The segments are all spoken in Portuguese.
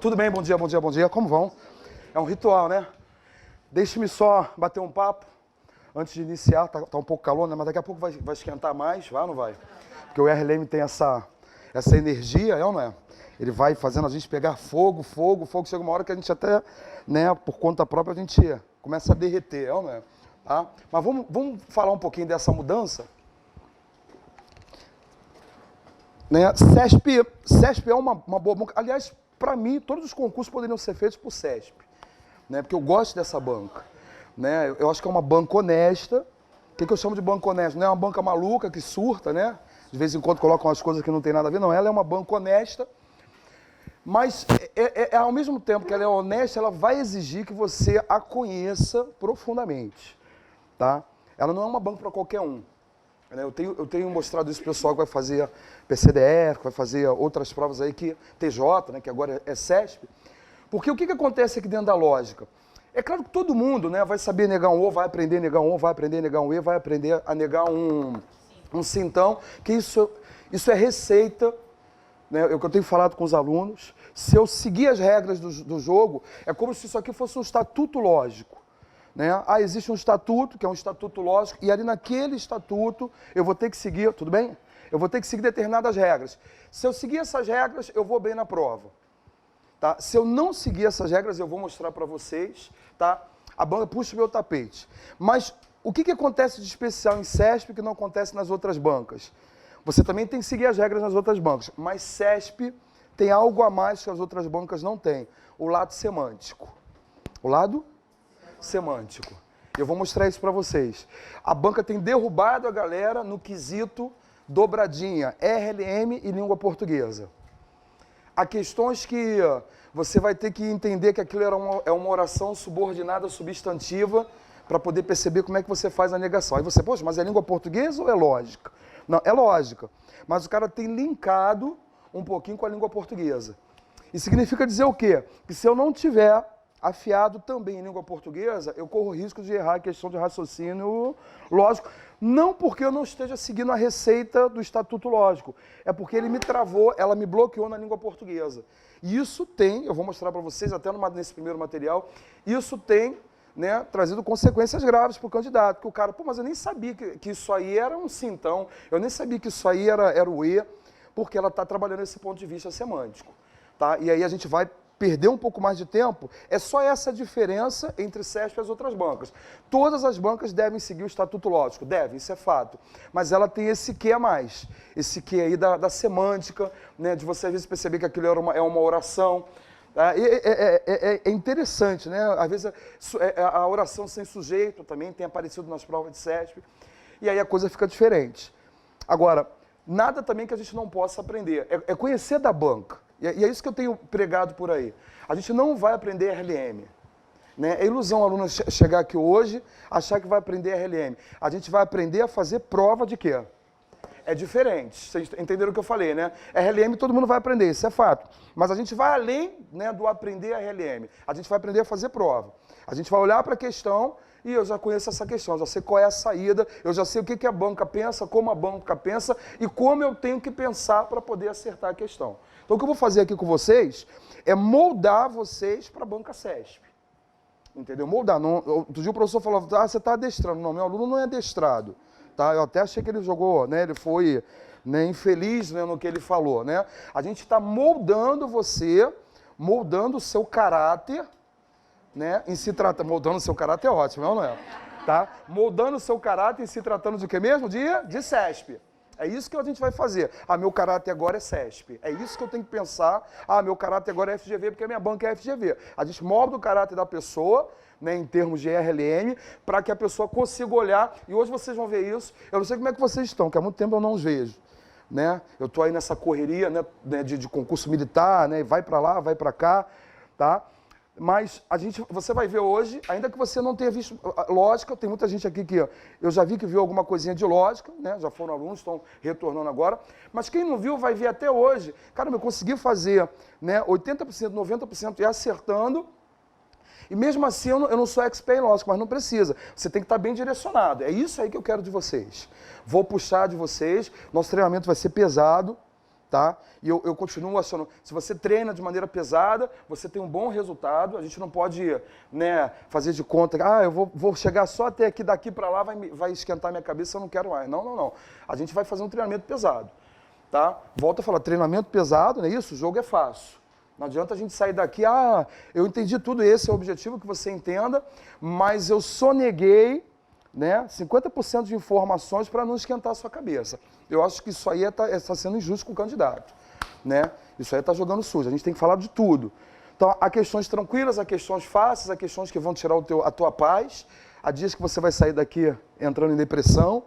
Tudo bem? Bom dia, bom dia, bom dia. Como vão? É um ritual, né? Deixe-me só bater um papo antes de iniciar. Tá um pouco calor, né? Mas daqui a pouco vai esquentar mais, vai ou não vai? Porque o RLM tem essa energia, é ou não é? Ele vai fazendo a gente pegar fogo. Chega uma hora que a gente até, né, por conta própria, a gente começa a derreter, é ou não é? Tá? Mas vamos falar um pouquinho dessa mudança? Né? CESP é uma boa banca. Aliás, para mim, todos os concursos poderiam ser feitos por CESP, né? Porque eu gosto dessa banca, né? Eu acho que é uma banca honesta. O que eu chamo de banca honesta? Não é uma banca maluca que surta, né? De vez em quando colocam umas coisas que não tem nada a ver. Não, ela é uma banca honesta, mas ao mesmo tempo que ela é honesta, ela vai exigir que você a conheça profundamente, tá? Ela não é uma banca para qualquer um. Eu tenho mostrado isso para o pessoal que vai fazer PCDR, que vai fazer outras provas aí, que TJ, né, que agora é CESP. Porque o que acontece aqui dentro da lógica? É claro que todo mundo, né, vai saber negar um O, vai aprender a negar um O, vai aprender a negar um E, vai aprender a negar um sintão, que isso é receita, né, é o que eu tenho falado com os alunos. Se eu seguir as regras do jogo, é como se isso aqui fosse um estatuto lógico. Né? Existe um estatuto, que é um estatuto lógico, e ali naquele estatuto eu vou ter que seguir, tudo bem? Eu vou ter que seguir determinadas regras. Se eu seguir essas regras, eu vou bem na prova. Tá? Se eu não seguir essas regras, eu vou mostrar para vocês, tá? A banca puxa o meu tapete. Mas o que acontece de especial em CESP que não acontece nas outras bancas? Você também tem que seguir as regras nas outras bancas, mas CESP tem algo a mais que as outras bancas não têm, o lado semântico. O lado semântico. Eu vou mostrar isso para vocês. A banca tem derrubado a galera no quesito dobradinha, RLM e língua portuguesa. Há questões que você vai ter que entender que aquilo é uma oração subordinada substantiva para poder perceber como é que você faz a negação. Aí você, poxa, mas é língua portuguesa ou é lógica? Não, é lógica. Mas o cara tem linkado um pouquinho com a língua portuguesa. E significa dizer o quê? Que se eu não tiver afiado também em língua portuguesa, eu corro o risco de errar a questão de raciocínio lógico. Não porque eu não esteja seguindo a receita do estatuto lógico, é porque ele me travou, ela me bloqueou na língua portuguesa. E isso tem, eu vou mostrar para vocês até nesse primeiro material, isso tem, né, trazido consequências graves para o candidato. Porque o cara, pô, mas eu nem sabia que isso aí era um sintão, eu nem sabia que isso aí era o E, porque ela está trabalhando esse ponto de vista semântico. Tá? E aí a gente vai perder um pouco mais de tempo, é só essa diferença entre CESP e as outras bancas. Todas as bancas devem seguir o estatuto lógico, devem, isso é fato. Mas ela tem esse quê a mais, esse quê aí da semântica, né, de você às vezes perceber que aquilo é uma oração. É interessante, né? Às vezes a oração sem sujeito também tem aparecido nas provas de CESP, e aí a coisa fica diferente. Agora, nada também que a gente não possa aprender, é conhecer da banca. E é isso que eu tenho pregado por aí. A gente não vai aprender RLM. Né? É ilusão o aluno chegar aqui hoje, achar que vai aprender RLM. A gente vai aprender a fazer prova de quê? É diferente. Vocês entenderam o que eu falei, né? RLM todo mundo vai aprender, isso é fato. Mas a gente vai além, né, do aprender RLM. A gente vai aprender a fazer prova. A gente vai olhar para a questão e eu já conheço essa questão, já sei qual é a saída, eu já sei o que a banca pensa, como a banca pensa e como eu tenho que pensar para poder acertar a questão. Então, o que eu vou fazer aqui com vocês é moldar vocês para a banca CESP. Entendeu? Moldar. Outro dia o professor falou, você está adestrando. Não, meu aluno não é adestrado. Tá? Eu até achei que ele jogou, né? Ele foi, né, infeliz, né, no que ele falou. Né? A gente está moldando você, moldando o seu caráter, né, em se tratando, moldando o seu caráter é ótimo, não é? Tá? Moldando o seu caráter em se tratando de quê mesmo? De CESP. É isso que a gente vai fazer. Meu caráter agora é CESP. É isso que eu tenho que pensar. Meu caráter agora é FGV, porque a minha banca é FGV. A gente molda o caráter da pessoa, né, em termos de RLM, para que a pessoa consiga olhar. E hoje vocês vão ver isso. Eu não sei como é que vocês estão, que há muito tempo eu não os vejo. Né? Eu estou aí nessa correria, né, de concurso militar, né, vai para lá, vai para cá, tá? Mas você vai ver hoje, ainda que você não tenha visto lógica, tem muita gente aqui que eu já vi que viu alguma coisinha de lógica, né? Já foram alunos, estão retornando agora, mas quem não viu vai ver até hoje. Cara, eu consegui fazer, né, 80%, 90% e acertando, e mesmo assim eu não sou expert em lógica, mas não precisa. Você tem que estar bem direcionado. É isso aí que eu quero de vocês. Vou puxar de vocês, nosso treinamento vai ser pesado, tá? E eu continuo achando, se você treina de maneira pesada, você tem um bom resultado, a gente não pode, né, fazer de conta, eu vou chegar só até aqui, daqui para lá vai esquentar minha cabeça, eu não quero mais. Não, não, não. A gente vai fazer um treinamento pesado, tá? Volto a falar, treinamento pesado, não é isso? O jogo é fácil. Não adianta a gente sair daqui, eu entendi tudo, esse é o objetivo, que você entenda, mas eu soneguei, né, 50% de informações para não esquentar a sua cabeça. Eu acho que isso aí está sendo injusto com o candidato, né? Isso aí está jogando sujo, a gente tem que falar de tudo. Então, há questões tranquilas, há questões fáceis, há questões que vão tirar a tua paz, há dias que você vai sair daqui entrando em depressão,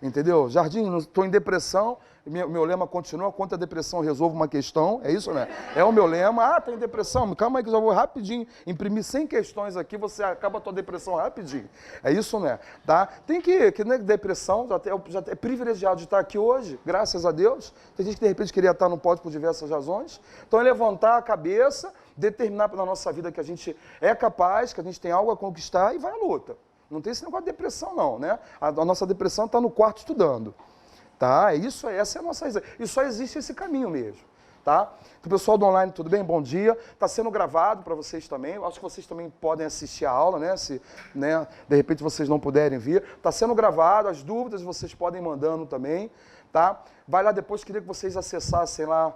entendeu? Jardim, estou em depressão, meu lema continua, contra a depressão resolvo uma questão, é isso, né? É o meu lema, tá em depressão, calma aí que eu já vou rapidinho imprimir 100 questões aqui, você acaba a tua depressão rapidinho. É isso, né? Tá? Tem que né, depressão, já é privilegiado de estar aqui hoje, graças a Deus. Tem gente que de repente queria estar no pódio por diversas razões. Então é levantar a cabeça, determinar na nossa vida que a gente é capaz, que a gente tem algo a conquistar e vai à luta. Não tem esse negócio de depressão, não, né? A nossa depressão está no quarto estudando. Tá? Isso, essa é a nossa... E só existe esse caminho mesmo. Tá? Então, pessoal do online, tudo bem? Bom dia. Está sendo gravado para vocês também. Eu acho que vocês também podem assistir a aula, né? Se, né, de repente vocês não puderem vir. Está sendo gravado, as dúvidas vocês podem ir mandando também. Tá? Vai lá depois, queria que vocês acessassem lá,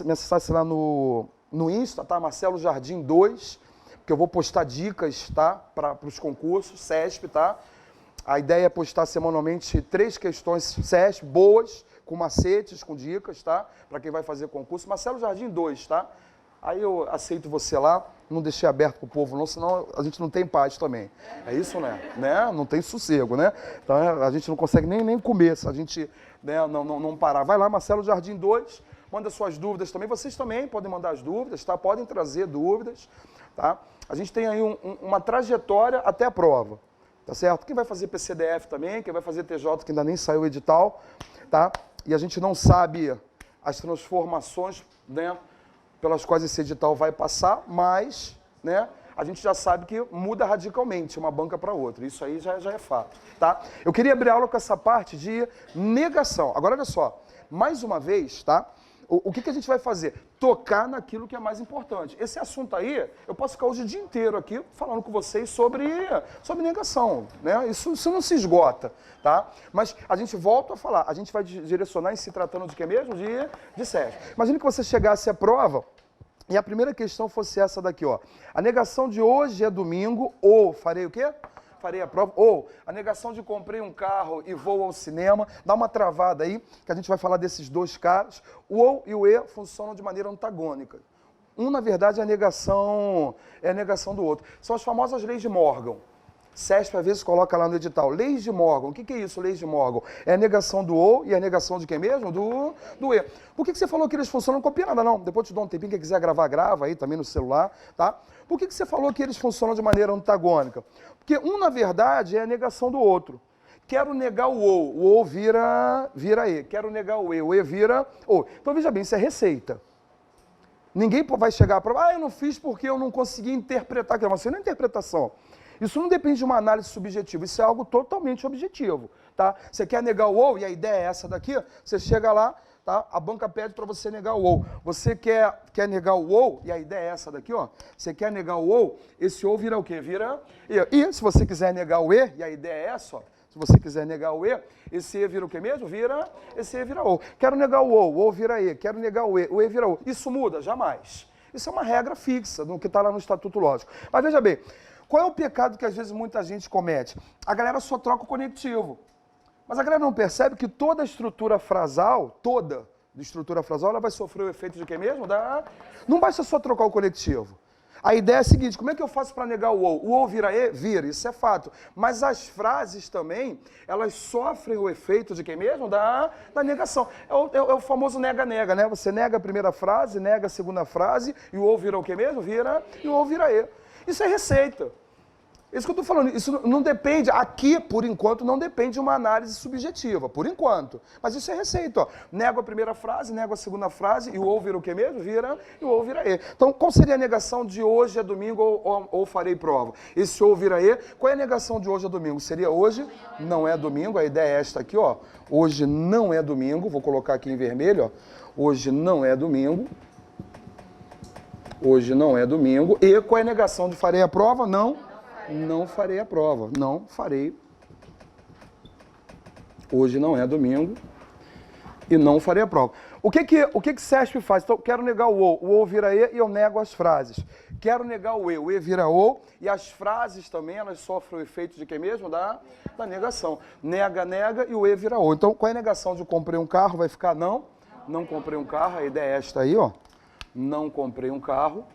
me acessassem lá no Insta, tá? Marcelo Jardim 2, porque eu vou postar dicas, tá? Para os concursos, CESP, tá? A ideia é postar semanalmente 3 questões CESP boas, com macetes, com dicas, tá? Para quem vai fazer concurso. Marcelo Jardim 2, tá? Aí eu aceito você lá, não deixei aberto pro povo não, senão a gente não tem paz também. É isso, né? Não tem sossego, né? Então a gente não consegue nem comer se a gente, né, não parar. Vai lá, Marcelo Jardim 2, manda suas dúvidas também. Vocês também podem mandar as dúvidas, tá? Podem trazer dúvidas, tá? A gente tem aí uma trajetória até a prova. Tá certo? Quem vai fazer PCDF também, quem vai fazer TJ, que ainda nem saiu o edital, tá? E a gente não sabe as transformações, né, pelas quais esse edital vai passar, mas, né, a gente já sabe que muda radicalmente uma banca para outra. Isso aí já é fato, tá? Eu queria abrir aula com essa parte de negação. Agora, olha só, mais uma vez, tá? O que a gente vai fazer? Tocar naquilo que é mais importante. Esse assunto aí, eu posso ficar hoje o dia inteiro aqui falando com vocês sobre negação, né? Isso não se esgota, tá? Mas a gente volta a falar, a gente vai direcionar em se tratando de quê mesmo? De SESP. Imagina que você chegasse à prova e a primeira questão fosse essa daqui, ó. A negação de hoje é domingo, ou farei o quê? Farei a prova, ou a negação de comprei um carro e vou ao cinema, dá uma travada aí, que a gente vai falar desses dois caras. O ou e o e funcionam de maneira antagônica. Um, na verdade, é a negação do outro. São as famosas leis de Morgan. SESP, às vezes, coloca lá no edital. Leis de Morgan. O que é isso, leis de Morgan? É a negação do ou e a negação de quem mesmo? Do e. Por que você falou que eles funcionam? Não copia nada, não. Depois te dou um tempinho, quem quiser gravar, grava aí também no celular, tá? Por que você falou que eles funcionam de maneira antagônica? Porque um, na verdade, é a negação do outro. Quero negar o ou vira e. Quero negar o e vira ou. Então, veja bem, isso é receita. Ninguém vai chegar para eu não fiz porque eu não consegui interpretar aquilo. Mas isso não é interpretação. Isso não depende de uma análise subjetiva, isso é algo totalmente objetivo, tá? Você quer negar o ou, e a ideia é essa daqui, você chega lá, tá? A banca pede para você negar o ou. Você quer negar o ou, e a ideia é essa daqui, ó. Você quer negar o ou, esse ou vira o quê? Vira e. E se você quiser negar o e, e a ideia é essa, ó. Se você quiser negar o e, esse e vira o quê mesmo? Esse e vira ou. Quero negar o ou vira e. Quero negar o e vira ou. Isso muda? Jamais. Isso é uma regra fixa, no que está lá no Estatuto Lógico. Mas veja bem, qual é o pecado que às vezes muita gente comete? A galera só troca o conectivo. Mas a galera não percebe que toda a estrutura frasal, ela vai sofrer o efeito de quê mesmo? Não basta só trocar o conectivo. A ideia é a seguinte, como é que eu faço para negar o ou? O ou vira e? Vira, isso é fato. Mas as frases também, elas sofrem o efeito de quem mesmo? Da negação. É o famoso nega-nega, né? Você nega a primeira frase, nega a segunda frase, e o ou vira o quê mesmo? E o ou vira e. Isso é receita. Isso que eu estou falando, isso não depende, aqui, por enquanto, não depende de uma análise subjetiva, por enquanto. Mas isso é receita, ó. Nego a primeira frase, nego a segunda frase, e o ou vira o que mesmo? E o ou vira e. Então, qual seria a negação de hoje é domingo ou farei prova? Esse ou vira e, qual é a negação de hoje é domingo? Seria hoje não é domingo, a ideia é esta aqui, ó. Hoje não é domingo, vou colocar aqui em vermelho, ó. Hoje não é domingo. Hoje não é domingo. E qual é a negação de farei a prova? Não farei a prova. Não farei. Hoje não é domingo. E não farei a prova. O que CESP faz? Então, quero negar o ou vira e eu nego as frases. Quero negar o e vira ou, e as frases também, elas sofrem o efeito de quem mesmo? Da negação. Nega, e o e vira ou. Então, qual é a negação de comprei um carro? Vai ficar não comprei um carro, a ideia é esta aí, ó. Não comprei um carro.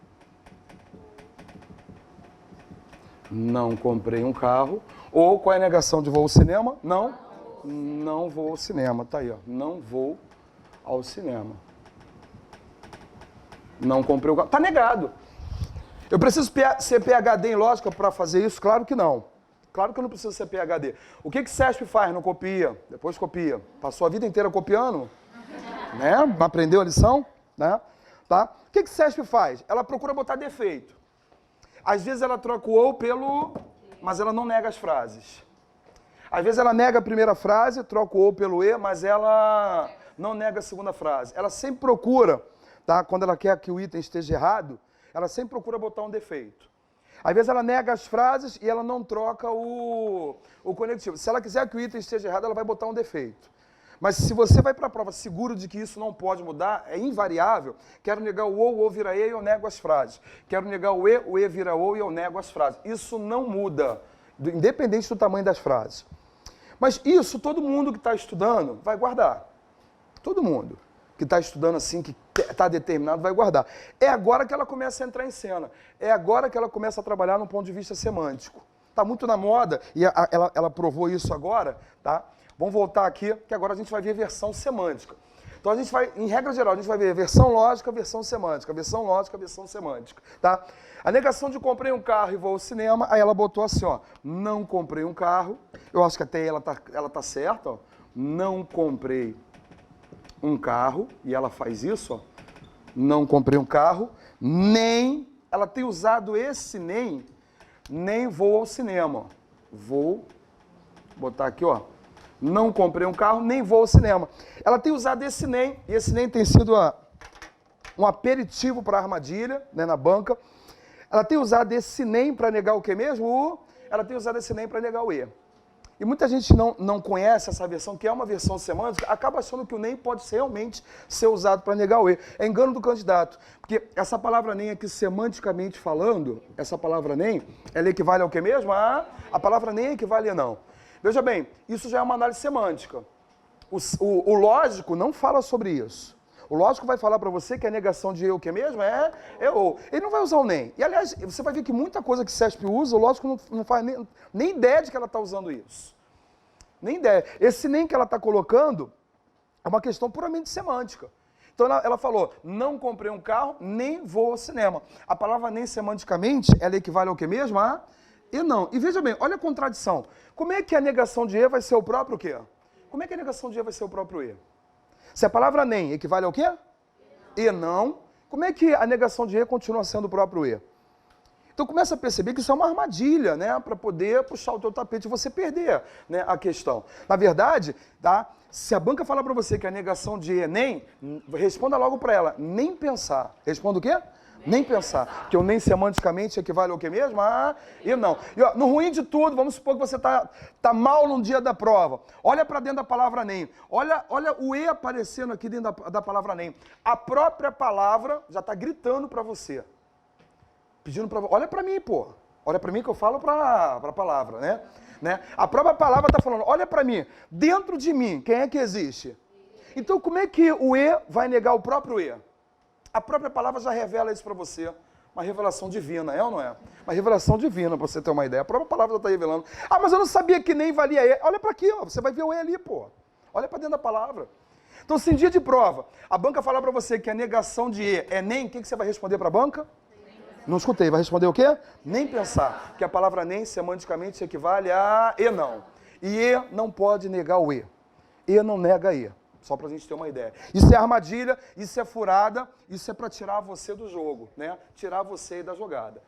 Não comprei um carro. Ou qual é a negação de vou ao cinema? Não vou ao cinema. Tá aí, ó. Não vou ao cinema. Não comprei o carro. Tá negado. Eu preciso ser PhD em lógica para fazer isso? Claro que não. Claro que eu não preciso ser PhD. O que CESP faz? Não copia. Depois copia. Passou a vida inteira copiando? Né? Aprendeu a lição? Né? Tá? O que CESP faz? Ela procura botar defeito. Às vezes ela troca o ou pelo... mas ela não nega as frases. Às vezes ela nega a primeira frase, troca o ou pelo e, mas ela não nega a segunda frase. Ela sempre procura, tá? Quando ela quer que o item esteja errado, ela sempre procura botar um defeito. Às vezes ela nega as frases e ela não troca o conectivo. Se ela quiser que o item esteja errado, ela vai botar um defeito. Mas se você vai para a prova seguro de que isso não pode mudar, é invariável, quero negar o ou vira e eu nego as frases. Quero negar o e vira ou e eu nego as frases. Isso não muda, independente do tamanho das frases. Mas isso todo mundo que está estudando vai guardar. Todo mundo que está estudando assim, que está determinado, vai guardar. É agora que ela começa a entrar em cena. É agora que ela começa a trabalhar no ponto de vista semântico. Está muito na moda, e ela provou isso agora, tá? Vamos voltar aqui, que agora a gente vai ver versão semântica. Então a gente vai, em regra geral, a gente vai ver versão lógica, versão semântica, versão lógica, versão semântica, tá? A negação de comprei um carro e vou ao cinema, aí ela botou assim, ó, não comprei um carro, eu acho que até ela tá certa, ó, não comprei um carro, e ela faz isso, ó, não comprei um carro, nem, ela tem usado esse nem vou ao cinema, ó, vou botar aqui, ó, não comprei um carro, nem vou ao cinema. Ela tem usado esse nem, e esse nem tem sido um aperitivo para a armadilha, né, na banca. Ela tem usado esse nem para negar o que mesmo? Ela tem usado esse nem para negar o e. E muita gente não conhece essa versão, que é uma versão semântica, acaba achando que o nem pode realmente ser usado para negar o e. É engano do candidato. Porque essa palavra nem aqui, semanticamente falando, essa palavra nem, ela equivale ao que mesmo? A palavra nem equivale a não. Veja bem, isso já é uma análise semântica. O lógico não fala sobre isso. O lógico vai falar para você que a negação de eu que mesmo é ou. Ele não vai usar o nem. E, aliás, você vai ver que muita coisa que CESP usa, o lógico não faz nem ideia de que ela está usando isso. Nem ideia. Esse nem que ela está colocando é uma questão puramente semântica. Então ela falou, não comprei um carro, nem vou ao cinema. A palavra nem semanticamente, ela equivale ao que mesmo? E não. E veja bem, olha a contradição. Como é que a negação de e vai ser o próprio quê? Como é que a negação de e vai ser o próprio e? Se a palavra nem equivale ao quê? E não. Como é que a negação de e continua sendo o próprio e? Então começa a perceber que isso é uma armadilha, né? Para poder puxar o teu tapete e você perder, né, a questão. Na verdade, tá? Se a banca falar para você que a negação de e é nem, responda logo para ela, nem pensar. Responda o quê? Nem pensar. Que o nem semanticamente equivale ao que mesmo? E não. E, ó, no ruim de tudo, vamos supor que você tá mal no dia da prova. Olha para dentro da palavra nem. Olha o e aparecendo aqui dentro da palavra nem. A própria palavra já está gritando para você. Pedindo para... Olha para mim, pô. Olha para mim que eu falo para a palavra, né? A própria palavra está falando, olha para mim. Dentro de mim, quem é que existe? Então, como é que o e vai negar o próprio e? A própria palavra já revela isso para você. Uma revelação divina, é ou não é? Uma revelação divina, para você ter uma ideia. A própria palavra já está revelando. Mas eu não sabia que nem valia e. Olha para aqui, ó. Você vai ver o e ali, pô. Olha para dentro da palavra. Então, se em dia de prova, a banca falar para você que a negação de e é nem, o que você vai responder para a banca? Não escutei. Vai responder o quê? Nem pensar. Que a palavra nem, semanticamente, equivale a e não. E e não pode negar o e. E não nega e. Só para a gente ter uma ideia. Isso é armadilha, isso é furada, isso é para tirar você do jogo, né? Tirar você da jogada.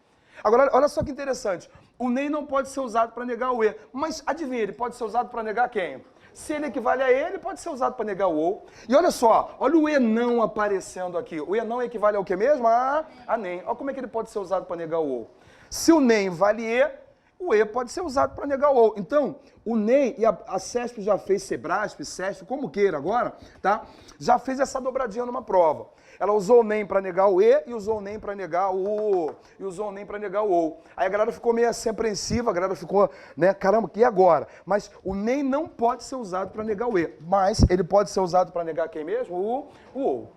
Agora, olha só que interessante. O nem não pode ser usado para negar o e. Mas adivinha, ele pode ser usado para negar quem? Se ele equivale a ele, pode ser usado para negar o ou. E olha só, olha o e não aparecendo aqui. O e não equivale ao que mesmo? A nem. Olha como é que ele pode ser usado para negar o ou. Se o nem vale e, o e pode ser usado para negar o ou. Então, o nem, e a CESP já fez, Sebrasp, CESP, como queira agora, tá? Já fez essa dobradinha numa prova. Ela usou o nem para negar o e e usou o nem para negar o e usou o nem para negar o ou. Aí a galera ficou meio assim apreensiva, a galera ficou, né, caramba, e agora? Mas o nem não pode ser usado para negar o e, mas ele pode ser usado para negar quem mesmo? O ou.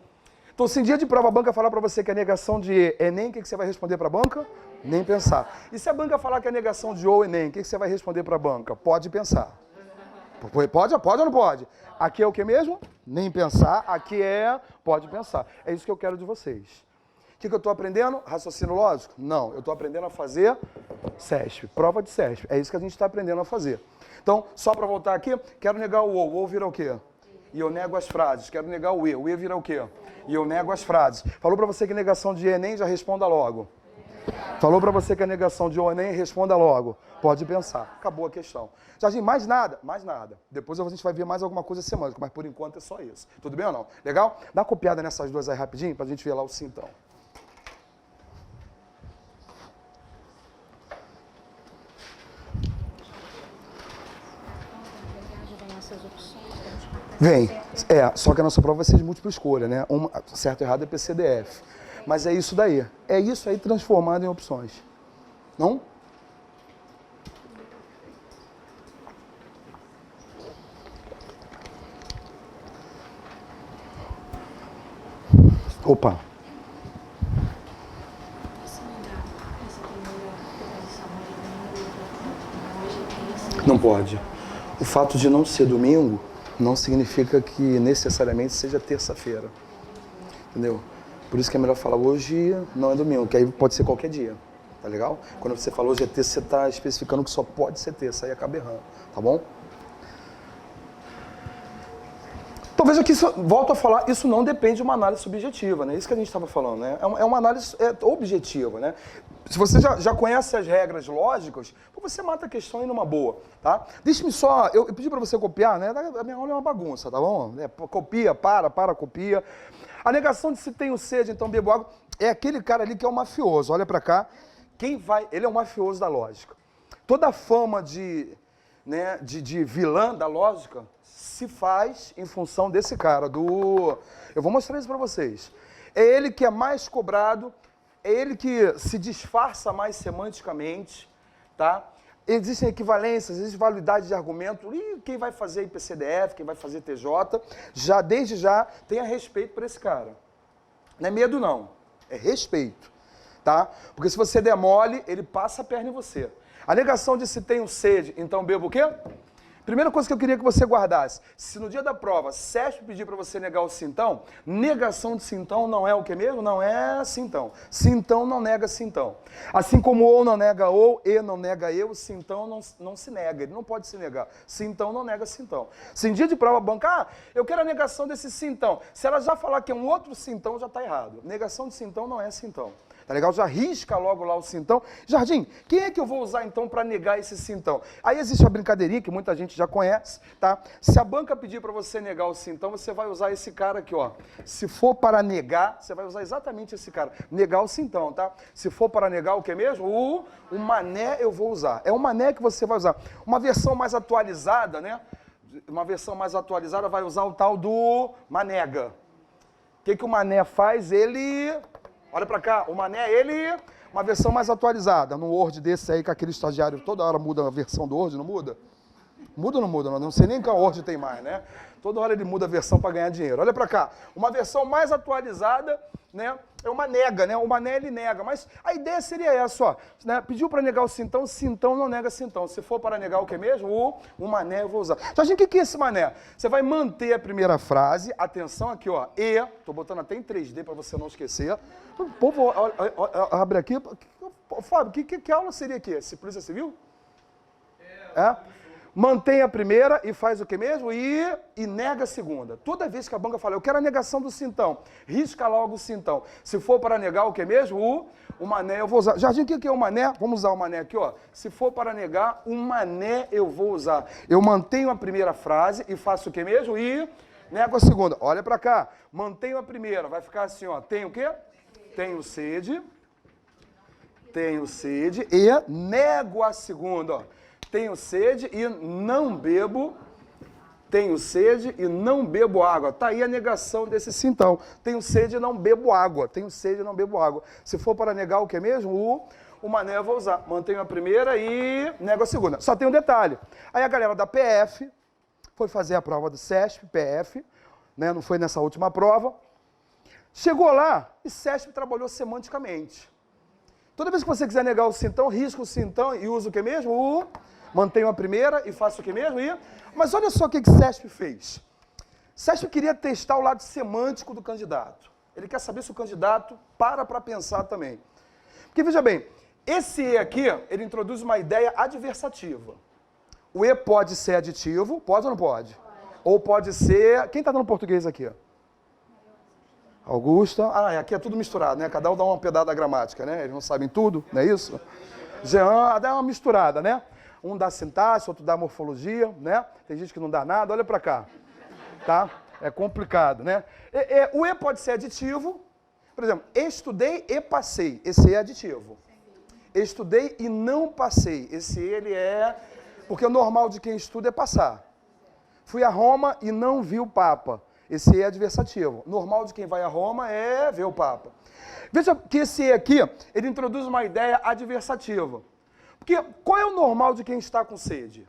Então, se em dia de prova a banca falar para você que a negação de e é nem, o que você vai responder para a banca? Nem pensar. E se a banca falar que a negação de ou é nem, o que você vai responder para a banca? Pode pensar. Pode ou não pode? Aqui é o que mesmo? Nem pensar. Aqui é pode pensar. É isso que eu quero de vocês. O que eu estou aprendendo? Raciocínio lógico? Não, eu estou aprendendo a fazer CESP, prova de CESP. É isso que a gente está aprendendo a fazer. Então, só para voltar aqui, quero negar o ou vira o quê? E eu nego as frases. Quero negar o e vira o quê? E eu nego as frases. Falou para você que negação de Enem, já responda logo. Falou para você que a negação de Enem, responda logo. Pode pensar. Acabou a questão. Jardim, mais nada? Mais nada. Depois a gente vai ver mais alguma coisa semântica, mas por enquanto é só isso. Tudo bem ou não? Legal? Dá uma copiada nessas duas aí rapidinho, para a gente ver lá o sintão. Vem. Só que a nossa prova vai ser de múltipla escolha, né? Certo e errado é PCDF. Mas é isso daí. É isso aí transformado em opções. Não? Opa. Não pode. O fato de não ser domingo não significa que necessariamente seja terça-feira. Entendeu? Por isso que é melhor falar hoje não é domingo, que aí pode ser qualquer dia. Tá legal? Quando você falou hoje é terça, você está especificando que só pode ser terça, aí acaba errando. Tá bom? Então veja que, volto a falar, isso não depende de uma análise subjetiva, né? Isso que a gente estava falando, né? É uma análise objetiva, né? Se você já conhece as regras lógicas, você mata a questão aí numa boa, tá? Deixa-me só, eu pedi para você copiar, né? A minha aula é uma bagunça, tá bom? Copia, copia. A negação de se tenho sede, então bebo água, é aquele cara ali que é o mafioso. Olha para cá, ele é o mafioso da lógica. Toda a fama de vilã da lógica se faz em função desse cara, eu vou mostrar isso para vocês. É ele que é mais cobrado, é ele que se disfarça mais semanticamente, tá? Existem equivalências, existe validade de argumento, e quem vai fazer IPCDF, quem vai fazer TJ, desde já, tenha respeito por esse cara. Não é medo não, é respeito, tá? Porque se você der mole, ele passa a perna em você. A negação de se tenho sede, então bebo o quê? Primeira coisa que eu queria que você guardasse, se no dia da prova CESP pedir para você negar o sintão, negação de sintão não é o que mesmo? Não é sintão. Sintão não nega sintão. Assim como ou não nega ou, e não nega eu, sintão não se nega, ele não pode se negar. Sintão não nega sintão. Se em dia de prova banca, eu quero a negação desse sintão. Se ela já falar que é um outro sintão, já está errado. Negação de sintão não é sintão. Tá legal? Já risca logo lá o sintão. Jardim, quem é que eu vou usar então para negar esse sintão? Aí existe uma brincadeirinha que muita gente já conhece, tá? Se a banca pedir para você negar o sintão, você vai usar esse cara aqui, ó. Se for para negar, você vai usar exatamente esse cara. Negar o sintão, tá? Se for para negar o que mesmo? O mané eu vou usar. É o mané que você vai usar. Uma versão mais atualizada, né? Uma versão mais atualizada vai usar o tal do manega. O que o mané faz? Ele... Olha pra cá, o mané, uma versão mais atualizada, num Word desse aí, que aquele estagiário toda hora muda a versão do Word, não muda? Muda ou não muda? Não sei nem que a Word tem mais, né? Toda hora ele muda a versão para ganhar dinheiro. Olha pra cá, uma versão mais atualizada, né? É uma nega, né? O mané ele nega, mas a ideia seria essa, ó. Né? Pediu para negar o sintão não nega sintão. Se for para negar o que mesmo? O mané eu vou usar. Jardim, o que é esse mané? Você vai manter a primeira frase, atenção aqui, ó, tô botando até em 3D para você não esquecer. O povo abre aqui, Fábio, que aula seria aqui? Polícia Civil? É? mantém a primeira e faz o que mesmo? E nega a segunda. Toda vez que a banca fala, eu quero a negação do sintão, risca logo o sintão. Se for para negar o que mesmo? O mané eu vou usar. Jardim, o que é o mané? Vamos usar o mané aqui, ó. Se for para negar, o mané eu vou usar. Eu mantenho a primeira frase e faço o que mesmo? E nego a segunda. Olha para cá. Mantenho a primeira. Vai ficar assim, ó. Tenho o quê? Tenho sede. Tenho sede. E nego a segunda, ó. Tenho sede e não bebo. Tenho sede e não bebo água. Está aí a negação desse sintão. Tenho sede e não bebo água. Tenho sede e não bebo água. Se for para negar o que mesmo? O mané eu vou usar. Mantenho a primeira e nego a segunda. Só tem um detalhe. Aí a galera da PF foi fazer a prova do CESP, PF, né? Não foi nessa última prova. Chegou lá e CESP trabalhou semanticamente. Toda vez que você quiser negar o sintão, risca o sintão e usa o que mesmo? Mantenho a primeira e faço o que mesmo? Mas olha só o que o CESP fez. CESP queria testar o lado semântico do candidato. Ele quer saber se o candidato para pensar também. Porque, veja bem, esse E aqui, ele introduz uma ideia adversativa. O E pode ser aditivo, pode ou não pode? Ou pode ser... Quem está dando português aqui? Augusta. Ah, aqui é tudo misturado, né? Cada um dá uma pedada da gramática, né? Eles não sabem tudo, não é isso? Jean, dá uma misturada, né? Um dá sintaxe, outro dá morfologia, né? Tem gente que não dá nada, olha para cá, tá? É complicado, né? O E pode ser aditivo, por exemplo, estudei e passei, esse E é aditivo. Estudei e não passei, esse E ele é... Porque o normal de quem estuda é passar. Fui a Roma e não vi o Papa, esse E é adversativo. Normal de quem vai a Roma é ver o Papa. Veja que esse E aqui, ele introduz uma ideia adversativa. Porque qual é o normal de quem está com sede?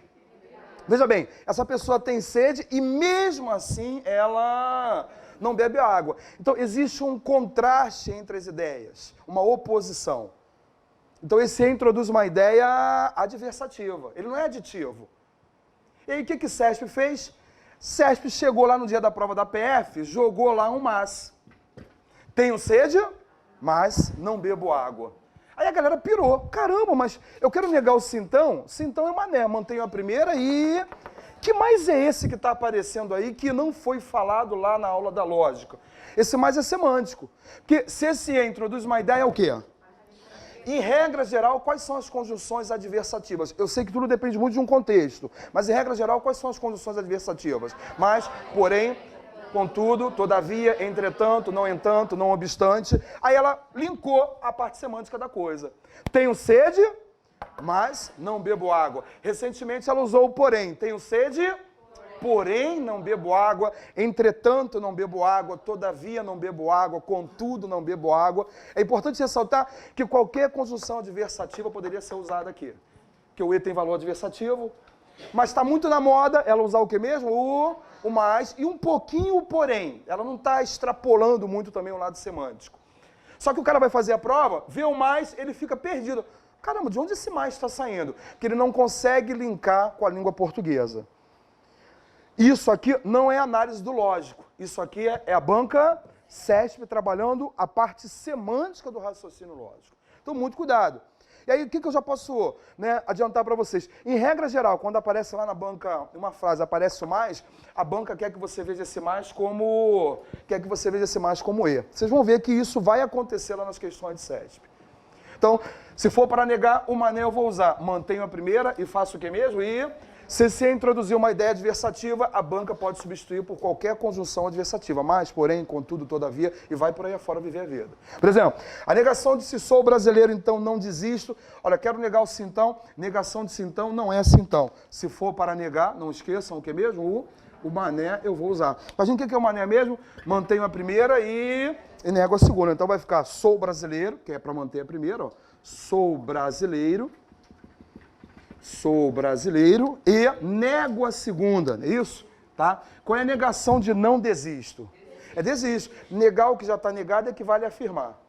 Veja bem, essa pessoa tem sede e mesmo assim ela não bebe água. Então existe um contraste entre as ideias, uma oposição. Então esse E introduz uma ideia adversativa, ele não é aditivo. E aí o que CESP fez? CESP chegou lá no dia da prova da PF, jogou lá um mas. Tenho sede, mas não bebo água. Aí a galera pirou. Caramba, mas eu quero negar o sintão? Sintão é mané. Mantenho a primeira e... Que mais é esse que está aparecendo aí que não foi falado lá na aula da lógica? Esse mais é semântico. Porque se esse E introduz uma ideia, é o quê? Em regra geral, quais são as conjunções adversativas? Eu sei que tudo depende muito de um contexto, mas em regra geral, quais são as conjunções adversativas? Mas, porém... Contudo, todavia, entretanto, não entanto, não obstante. Aí ela linkou a parte semântica da coisa. Tenho sede, mas não bebo água. Recentemente ela usou o porém. Tenho sede, porém não bebo água. Entretanto, não bebo água. Todavia, não bebo água. Contudo, não bebo água. É importante ressaltar que qualquer conjunção adversativa poderia ser usada aqui. Porque o E tem valor adversativo. Mas está muito na moda ela usar o que mesmo? O mais e um pouquinho o porém. Ela não está extrapolando muito também o lado semântico. Só que o cara vai fazer a prova, vê o mais, ele fica perdido. Caramba, de onde esse mais está saindo? Porque ele não consegue linkar com a língua portuguesa. Isso aqui não é análise do lógico. Isso aqui é a banca CESP trabalhando a parte semântica do raciocínio lógico. Então, muito cuidado. E aí, o que eu já posso, né, adiantar para vocês? Em regra geral, quando aparece lá na banca uma frase, aparece o mais, a banca quer que você veja esse mais como... E. Vocês vão ver que isso vai acontecer lá nas questões de CESP. Então, se for para negar, o mané eu vou usar. Mantenho a primeira e faço o que mesmo? E se você introduzir uma ideia adversativa, a banca pode substituir por qualquer conjunção adversativa. Mas, porém, contudo, todavia, e vai por aí afora viver a vida. Por exemplo, a negação de se sou brasileiro, então não desisto. Olha, quero negar o sintão. Negação de sintão não é sintão. Se for para negar, não esqueçam o que mesmo? O mané eu vou usar. Mas o que é o mané mesmo? Mantenho a primeira e nego a segunda. Então vai ficar sou brasileiro, que é para manter a primeira, ó. Sou brasileiro e nego a segunda, é isso? Tá? Qual é a negação de não desisto? É desisto. Negar o que já está negado equivale a afirmar.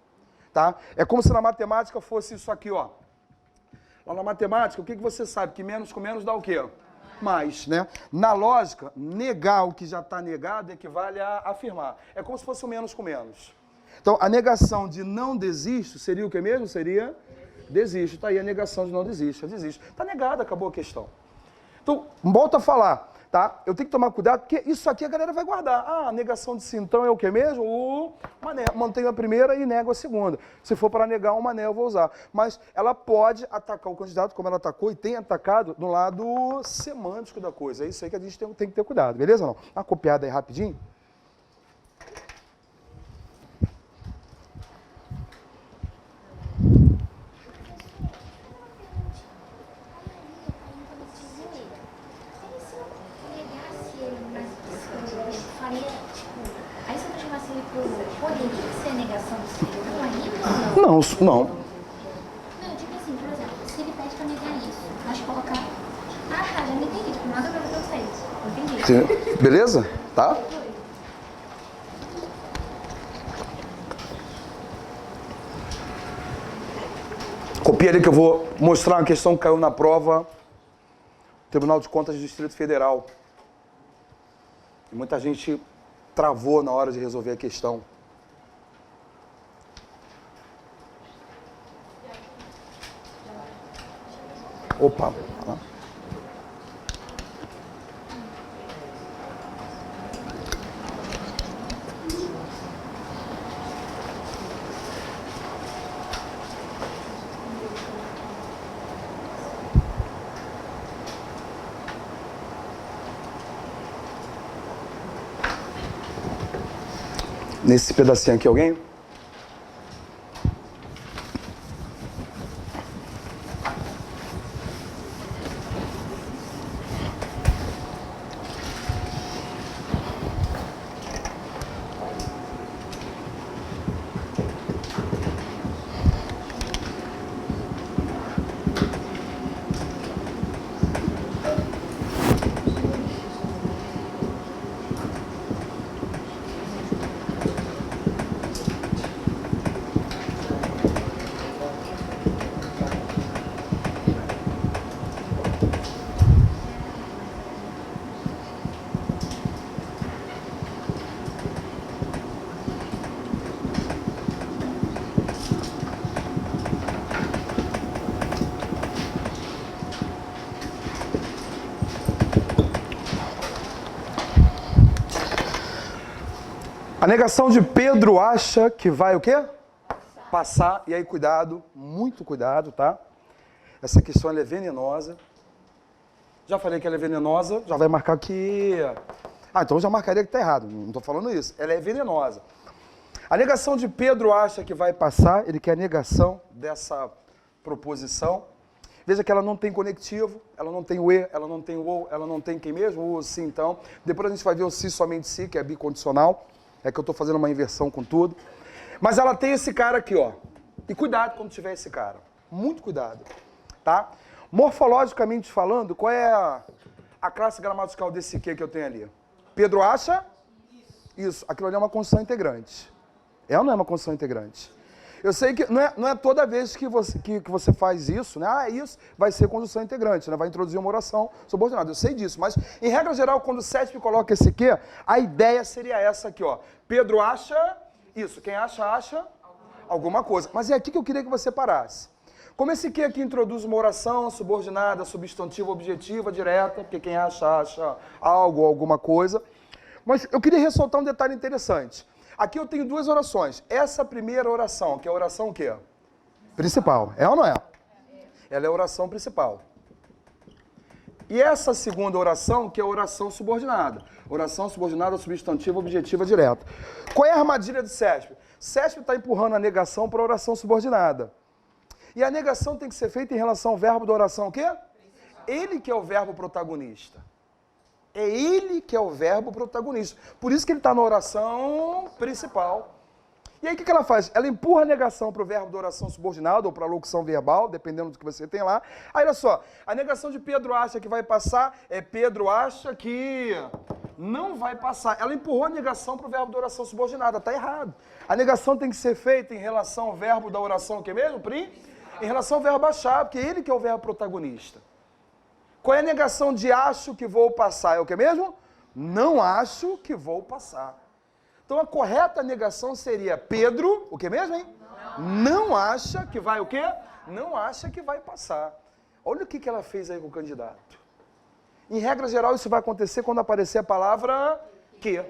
Tá? É como se na matemática fosse isso aqui, ó. Lá na matemática, o que você sabe? Que menos com menos dá o quê? Mais, né? Na lógica, negar o que já está negado equivale a afirmar. É como se fosse o menos com menos. Então, a negação de não desisto seria o que mesmo? Seria desisto. Está aí a negação de não desisto. Desisto. Está negado, acabou a questão. Então, volto a falar, tá? Eu tenho que tomar cuidado, porque isso aqui a galera vai guardar. Ah, a negação de sim, então é o que mesmo? Mantenho a primeira e nego a segunda. Se for para negar uma né, eu vou usar. Mas ela pode atacar o candidato, como ela atacou e tem atacado, no lado semântico da coisa. É isso aí que a gente tem que ter cuidado, beleza ou não? Uma copiada aí rapidinho. Não, não. Não, eu digo assim, por exemplo, se ele pede pra negar isso, mas colocar. Ah, tá, já me entendi, tipo, nada pra ver pra vocês. Entendi. Beleza? Tá? Copia ali que eu vou mostrar uma questão que caiu na prova. Tribunal de Contas do Distrito Federal. E muita gente travou na hora de resolver a questão. Opa. Nesse pedacinho aqui, alguém? A negação de Pedro acha que vai o quê? Passar. E aí, cuidado, muito cuidado, tá? Essa questão ela é venenosa. Já falei que ela é venenosa, já vai marcar que... Ah, então eu já marcaria que tá errado, não estou falando isso. Ela é venenosa. A negação de Pedro acha que vai passar, ele quer a negação dessa proposição. Veja que ela não tem conectivo, ela não tem o e, ela não tem o ou, ela não tem quem mesmo, o sim, então. Depois a gente vai ver o se, somente se, que é bicondicional. É que eu estou fazendo uma inversão com tudo. Mas ela tem esse cara aqui, ó. E cuidado quando tiver esse cara. Muito cuidado, tá? Morfologicamente falando, qual é a classe gramatical desse que eu tenho ali? Pedro acha? Isso. Aquilo ali é uma condição integrante. É ou não é uma condição integrante? Eu sei que não é toda vez que você faz isso, né? Ah, isso vai ser condição integrante, né? Vai introduzir uma oração subordinada. Eu sei disso, mas em regra geral, quando o CESP coloca esse quê, a ideia seria essa aqui, ó. Pedro acha isso. Quem acha alguma coisa. Mas é aqui que eu queria que você parasse. Como esse que aqui introduz uma oração subordinada, substantiva, objetiva, direta, porque quem acha algo, alguma coisa. Mas eu queria ressaltar um detalhe interessante. Aqui eu tenho duas orações. Essa primeira oração, que é a oração o quê? Principal. É ou não é? Ela é a oração principal. E essa segunda oração, que é a oração subordinada. Oração subordinada, substantiva, objetiva, direta. Qual é a armadilha do CESP? CESP está empurrando a negação para a oração subordinada. E a negação tem que ser feita em relação ao verbo da oração o quê? Ele que é o verbo protagonista. É ele que é o verbo protagonista. Por isso que ele está na oração principal. E aí o que ela faz? Ela empurra a negação para o verbo da oração subordinada ou para a locução verbal, dependendo do que você tem lá. Aí olha só, a negação de Pedro acha que vai passar é Pedro acha que não vai passar. Ela empurrou a negação para o verbo da oração subordinada. Está errado. A negação tem que ser feita em relação ao verbo da oração o que mesmo, Pri? Em relação ao verbo achar, porque é ele que é o verbo protagonista. Qual é a negação de acho que vou passar? É o que mesmo? Não acho que vou passar. Então a correta negação seria Pedro, o que mesmo, hein? Não acha que vai o quê? Não acha que vai passar. Olha o que ela fez aí com o candidato. Em regra geral, isso vai acontecer quando aparecer a palavra que.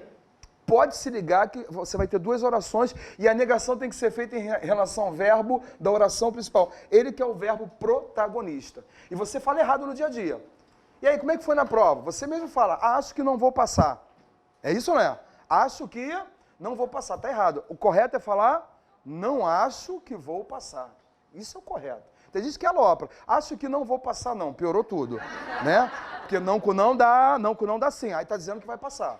Pode se ligar que você vai ter duas orações e a negação tem que ser feita em relação ao verbo da oração principal. Ele que é o verbo protagonista. E você fala errado no dia a dia. E aí, como é que foi na prova? Você mesmo fala, acho que não vou passar. É isso ou não é? Acho que não vou passar. Está errado. O correto é falar, não acho que vou passar. Isso é o correto. Tem gente que alopra. Acho que não vou passar, não. Piorou tudo. Né? Porque não com não dá sim. Aí está dizendo que vai passar.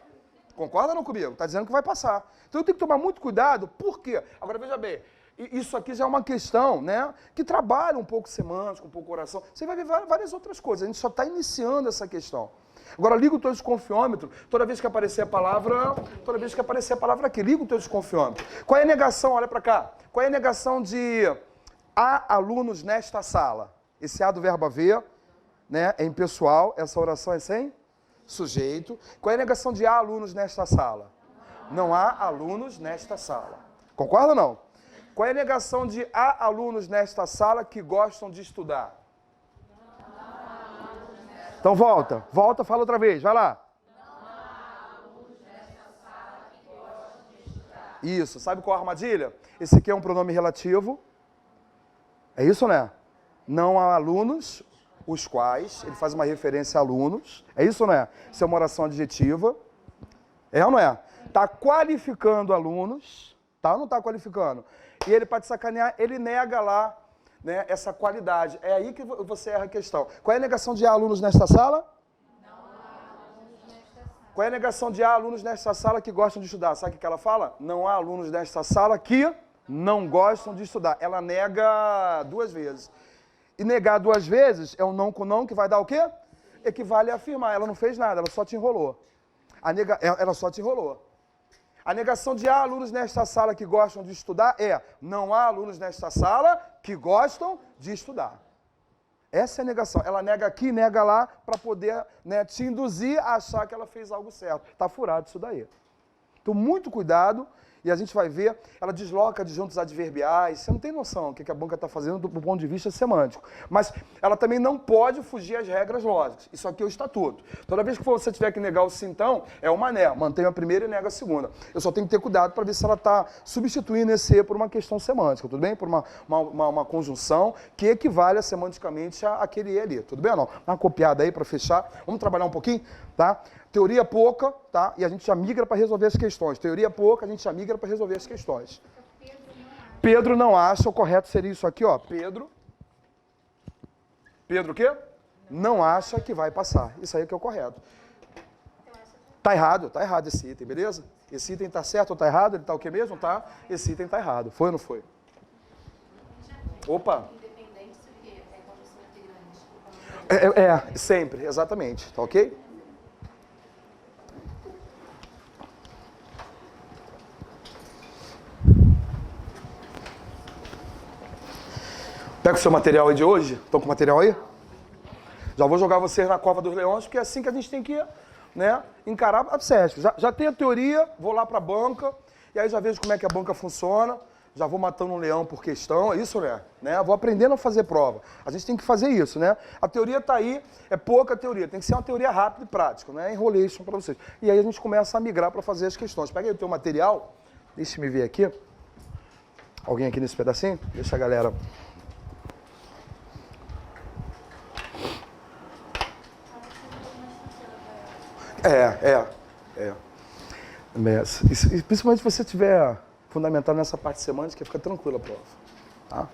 Concorda ou não comigo? Está dizendo que vai passar. Então eu tenho que tomar muito cuidado. Por quê? Agora veja bem, isso aqui já é uma questão, né? Que trabalha um pouco semântica, um pouco oração. Você vai ver várias outras coisas. A gente só está iniciando essa questão. Agora liga o teu desconfiômetro, toda vez que aparecer a palavra aqui, liga o teu desconfiômetro. Qual é a negação? Olha para cá. Qual é a negação de há alunos nesta sala? Esse há do verbo haver, né? É impessoal, essa oração é sem sujeito. Qual é a negação de há alunos nesta sala? Não há alunos nesta sala. Concorda ou não? Qual é a negação de há alunos nesta sala que gostam de estudar? Então volta, fala outra vez, vai lá. Isso, sabe qual é a armadilha? Esse aqui é um pronome relativo. É isso, né? Não há alunos, os quais, ele faz uma referência a alunos. É isso ou não é? Isso é uma oração adjetiva. É ou não é? Está qualificando alunos, tá ou não está qualificando? E ele, para te sacanear, ele nega lá, né, essa qualidade. É aí que você erra a questão. Qual é a negação de há alunos nesta sala? Não há alunos nesta sala. Qual é a negação de há alunos nesta sala que gostam de estudar? Sabe o que ela fala? Não há alunos nesta sala que não gostam de estudar. Ela nega duas vezes. E negar duas vezes é um não com não que vai dar o quê? Equivale a afirmar. Ela não fez nada, ela só te enrolou. Ela só te enrolou. A negação de há alunos nesta sala que gostam de estudar é não há alunos nesta sala que gostam de estudar. Essa é a negação. Ela nega aqui, nega lá, para poder, né, te induzir a achar que ela fez algo certo. Está furado isso daí. Então, muito cuidado. E a gente vai ver, ela desloca adjuntos adverbiais. Você não tem noção do que a banca está fazendo do ponto de vista semântico. Mas ela também não pode fugir às regras lógicas. Isso aqui é o estatuto. Toda vez que você tiver que negar o sim, então, é o mané. Mantém a primeira e nega a segunda. Eu só tenho que ter cuidado para ver se ela está substituindo esse E por uma questão semântica, tudo bem? Por uma conjunção que equivale semanticamente àquele E ali, tudo bem ou não? Dá uma copiada aí para fechar. Vamos trabalhar um pouquinho, tá? Teoria pouca, tá? E a gente já migra para resolver as questões. Teoria pouca, a gente já migra para resolver as questões. Pedro não acha, o correto seria isso aqui, ó. Pedro o quê? Não acha que vai passar. Isso aí que é o correto. Tá errado esse item, beleza? Esse item tá certo ou tá errado? Ele tá o quê mesmo? Tá? Esse item tá errado. Foi ou não foi? Opa! Sempre, exatamente. Tá ok? Pega o seu material aí de hoje. Estão com o material aí? Já vou jogar vocês na cova dos leões, porque é assim que a gente tem que, né, encarar a SESP. Já tem a teoria, vou lá para a banca, e aí já vejo como é que a banca funciona, já vou matando um leão por questão, é isso, né? Vou aprendendo a fazer prova. A gente tem que fazer isso, né? A teoria está aí, é pouca teoria, tem que ser uma teoria rápida e prática, né? Enrolation para vocês. E aí a gente começa a migrar para fazer as questões. Pega aí o teu material, deixa eu ver aqui. Alguém aqui nesse pedacinho? Deixa a galera... E principalmente se você estiver fundamentado nessa parte semântica, fica tranquila a prova. Tá?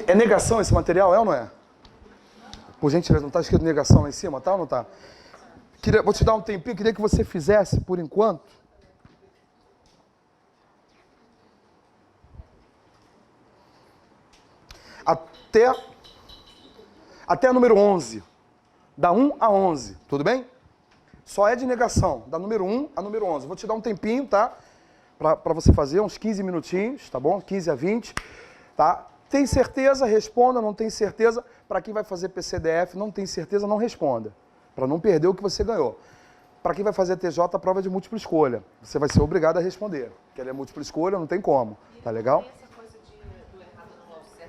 É negação esse material, é ou não é? Por gentileza, não está escrito negação lá em cima, tá ou não está? Vou te dar um tempinho, queria que você fizesse, por enquanto. Até o número 11. Da 1 a 11, tudo bem? Só é de negação, da número 1 a número 11. Vou te dar um tempinho, tá? Para você fazer, uns 15 minutinhos, tá bom? 15 a 20, tá? Tem certeza? Responda. Não tem certeza? Para quem vai fazer PCDF, não tem certeza? Não responda. Para não perder o que você ganhou. Para quem vai fazer TJ, a prova é de múltipla escolha. Você vai ser obrigado a responder. Porque ela é múltipla escolha, não tem como. Tá legal?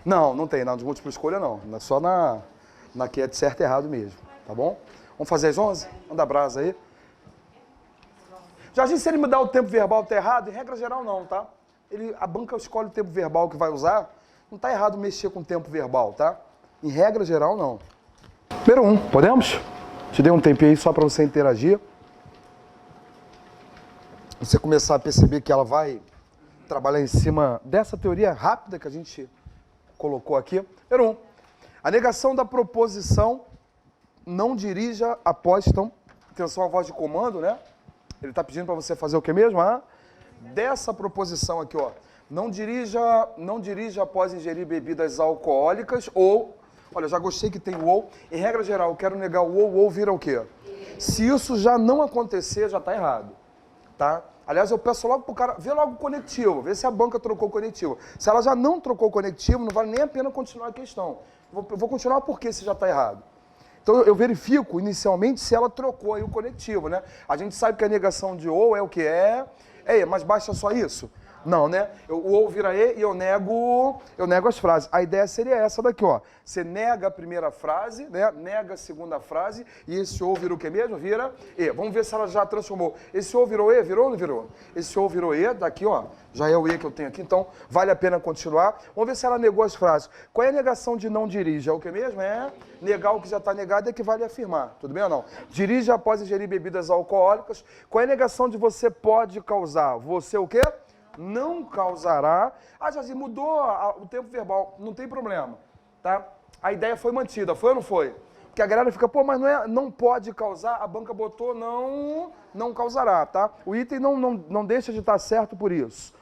Não, não tem, não, de múltipla escolha não. Só na que é de certo e errado mesmo, tá bom? Vamos fazer as 11? Manda brasa aí. Jorginho, se ele me dá o tempo verbal tá errado, em regra geral não, tá? A banca escolhe o tempo verbal que vai usar, não tá errado mexer com o tempo verbal, tá? Em regra geral não. Número 1, podemos? Te dei um tempinho aí só para você interagir. Você começar a perceber que ela vai trabalhar em cima dessa teoria rápida que a gente colocou aqui. Número 1. A negação da proposição não dirija após, então, atenção à voz de comando, né? Ele está pedindo para você fazer o que mesmo? Dessa proposição aqui, ó. Não dirija após ingerir bebidas alcoólicas ou, olha, já gostei que tem o ou. Em regra geral, eu quero negar o ou vira o quê? Se isso já não acontecer, já está errado, tá? Aliás, eu peço logo pro cara, vê logo o conectivo, vê se a banca trocou o conectivo. Se ela já não trocou o conectivo, não vale nem a pena continuar a questão. Vou continuar porque se já está errado. Então eu verifico inicialmente se ela trocou aí o conectivo, né? A gente sabe que a negação de ou é o que é, mas basta só isso? Não, né? O ou vira e eu nego as frases. A ideia seria essa daqui, ó. Você nega a primeira frase, né? Nega a segunda frase e esse ou vira o que mesmo? Vira e. Vamos ver se ela já transformou. Esse ou virou e, virou ou não virou? Esse ou virou e, daqui, ó, já é o e que eu tenho aqui, então vale a pena continuar. Vamos ver se ela negou as frases. Qual é a negação de não dirige? É o que mesmo? É negar o que já está negado, equivale a afirmar. Tudo bem ou não? Dirige após ingerir bebidas alcoólicas. Qual é a negação de você pode causar? Você o quê? Não causará. Jazi, mudou o tempo verbal, não tem problema, tá? A ideia foi mantida, foi ou não foi? Porque a galera fica, pô, mas não pode causar, a banca botou não causará, tá? O item não deixa de estar certo por isso.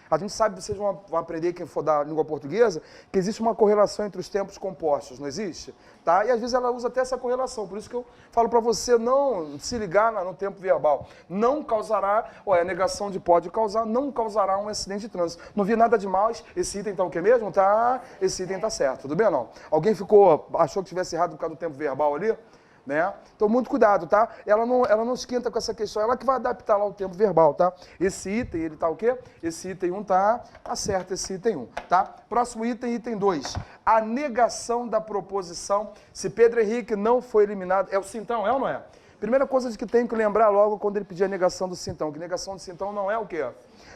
A gente sabe, vocês vão aprender, quem for da língua portuguesa, que existe uma correlação entre os tempos compostos, não existe? Tá? E às vezes ela usa até essa correlação, por isso que eu falo para você não se ligar no tempo verbal. Não causará, a negação de pode causar, não causará um acidente de trânsito. Não vi nada de mal, esse item tá o que mesmo? Tá, esse item tá certo, tudo bem ou não? Alguém achou que tivesse errado por causa do tempo verbal ali? Né? Então, muito cuidado, tá? Ela não esquenta com essa questão, ela que vai adaptar lá o tempo verbal, tá? Esse item, ele tá o quê? Esse item 1 tá certo, esse item 1, tá? Próximo item, item 2. A negação da proposição, se Pedro Henrique não foi eliminado, é o sintão, é ou não é? Primeira coisa que tem que lembrar logo quando ele pedir a negação do sintão, que negação do sintão não é o quê?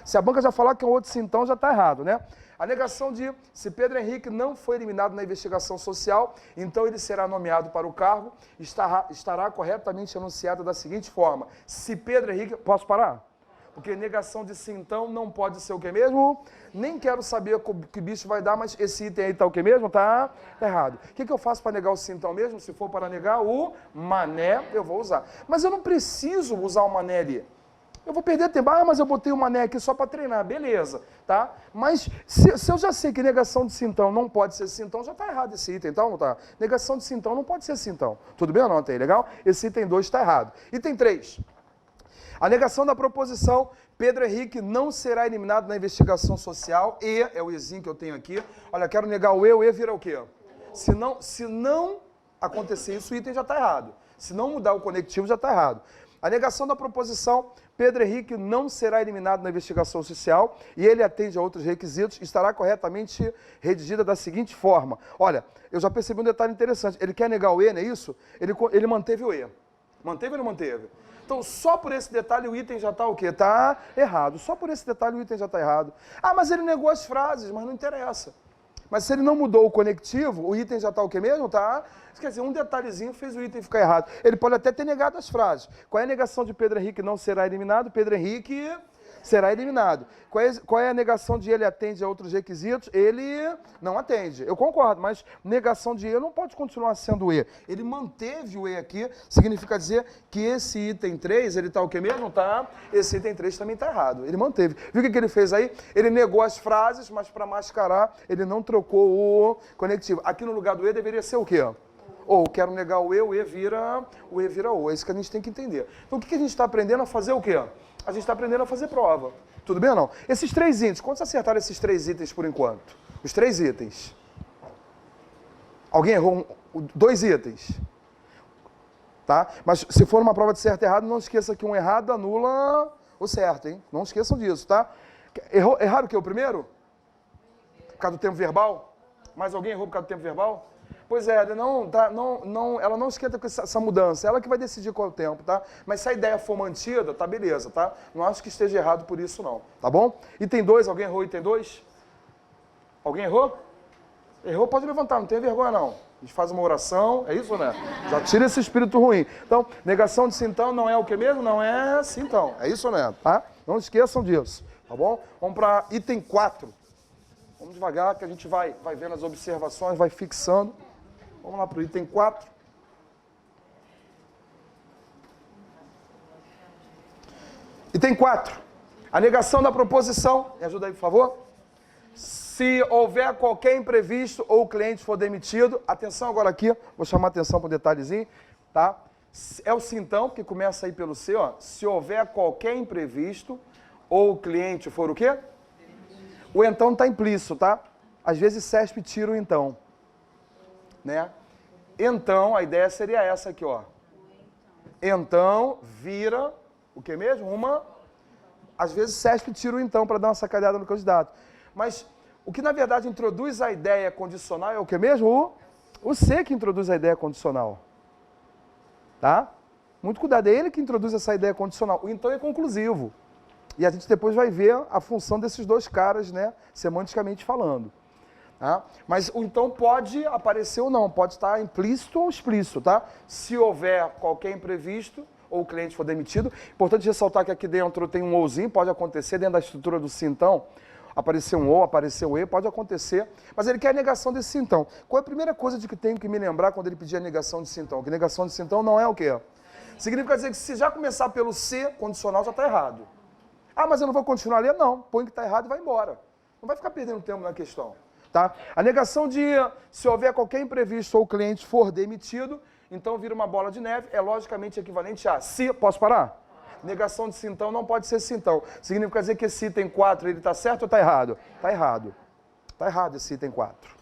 Se a banca já falar que é um outro sintão, já tá errado, né? A negação de, se Pedro Henrique não foi eliminado na investigação social, então ele será nomeado para o cargo, estará corretamente anunciada da seguinte forma. Se Pedro Henrique... Posso parar? Porque negação de sim, então, não pode ser o que mesmo? Nem quero saber que bicho vai dar, mas esse item aí tá o que mesmo? Tá errado. O que eu faço para negar o sim, então mesmo? Se for para negar o mané, eu vou usar. Mas eu não preciso usar o mané ali. Eu vou perder tempo. Mas eu botei o mané aqui só para treinar. Beleza, tá? Mas se eu já sei que negação de sintão não pode ser sintão, já está errado esse item, então, tá? Negação de sintão não pode ser sintão. Tudo bem ou não? Tá aí, legal? Esse item 2 está errado. Item 3. A negação da proposição, Pedro Henrique não será eliminado na investigação social. E, é o ezinho que eu tenho aqui. Olha, quero negar o e vira o quê? Se não acontecer isso, o item já está errado. Se não mudar o conectivo, já está errado. A negação da proposição, Pedro Henrique não será eliminado na investigação social e ele atende a outros requisitos, estará corretamente redigida da seguinte forma. Olha, eu já percebi um detalhe interessante. Ele quer negar o E, não é isso? Ele manteve o E. Manteve ou não manteve? Então, só por esse detalhe o item já está o quê? Está errado. Só por esse detalhe o item já está errado. Mas ele negou as frases, mas não interessa. Mas se ele não mudou o conectivo, o item já está o quê mesmo? Tá? Quer dizer, um detalhezinho fez o item ficar errado. Ele pode até ter negado as frases. Qual é a negação de Pedro Henrique não será eliminado? Pedro Henrique será eliminado. Qual é a negação de ele atende a outros requisitos? Ele não atende. Eu concordo, mas negação de E não pode continuar sendo E. Ele manteve o E aqui, significa dizer que esse item 3, ele está o que mesmo? Tá? Esse item 3 também está errado. Ele manteve. Viu o que ele fez aí? Ele negou as frases, mas para mascarar, ele não trocou o conectivo. Aqui no lugar do E deveria ser o quê? Ou quero negar o E vira O. É isso que a gente tem que entender. Então o que a gente está aprendendo a fazer o quê? A gente está aprendendo a fazer prova. Tudo bem ou não? Esses 3 itens, quantos acertaram esses 3 itens por enquanto? Os 3 itens. Alguém errou 2 itens? Tá? Mas se for uma prova de certo e errado, não esqueça que um errado anula o certo, hein? Não esqueçam disso, tá? Erraram o quê? O primeiro? Por causa do tempo verbal? Mais alguém errou por causa do tempo verbal? Pois é, ela não esquenta com essa mudança, ela que vai decidir qual é o tempo, tá? Mas se a ideia for mantida, tá beleza, tá? Não acho que esteja errado por isso não, tá bom? Item 2, alguém errou item 2? Alguém errou? Errou, pode levantar, não tem vergonha não. A gente faz uma oração, é isso, né? Já tira esse espírito ruim. Então, negação de sintão não é o que mesmo? Não é sintão, é isso, né? Tá? Não esqueçam disso, tá bom? Vamos para item 4. Vamos devagar que a gente vai vendo as observações, vai fixando. Vamos lá para o item 4. Item 4. A negação da proposição. Me ajuda aí, por favor. Se houver qualquer imprevisto ou o cliente for demitido, atenção agora aqui, vou chamar atenção para um detalhezinho, tá? É o sintão, que começa aí pelo C, ó. Se houver qualquer imprevisto ou o cliente for o quê? O então está implícito, tá? Às vezes CESP tira o então, né? Então, a ideia seria essa aqui, ó. Então, vira, o que mesmo? Às vezes CESP tira o então para dar uma sacaneada no candidato. Mas o que na verdade introduz a ideia condicional é o que mesmo? O C que introduz a ideia condicional. Tá? Muito cuidado, é ele que introduz essa ideia condicional. O então é conclusivo. E a gente depois vai ver a função desses dois caras, né, semanticamente falando. Tá? Mas o então pode aparecer ou não, pode estar implícito ou explícito, tá? Se houver qualquer imprevisto ou o cliente for demitido, importante ressaltar que aqui dentro tem um ouzinho, pode acontecer dentro da estrutura do sintão, aparecer um ou, aparecer um e, pode acontecer, mas ele quer a negação desse sintão. Qual é a primeira coisa de que tenho que me lembrar quando ele pedir a negação de sintão? Que negação de sintão não é o quê? Significa dizer que se já começar pelo C, condicional, já está errado. Ah, mas eu não vou continuar a ler? Não, põe que está errado e vai embora. Não vai ficar perdendo tempo na questão. Tá? A negação de se houver qualquer imprevisto ou o cliente for demitido, então vira uma bola de neve, é logicamente equivalente a se... Posso parar? Negação de sintão não pode ser sintão. Significa dizer que esse item 4 ele está certo ou está errado? Está errado. Está errado esse item 4.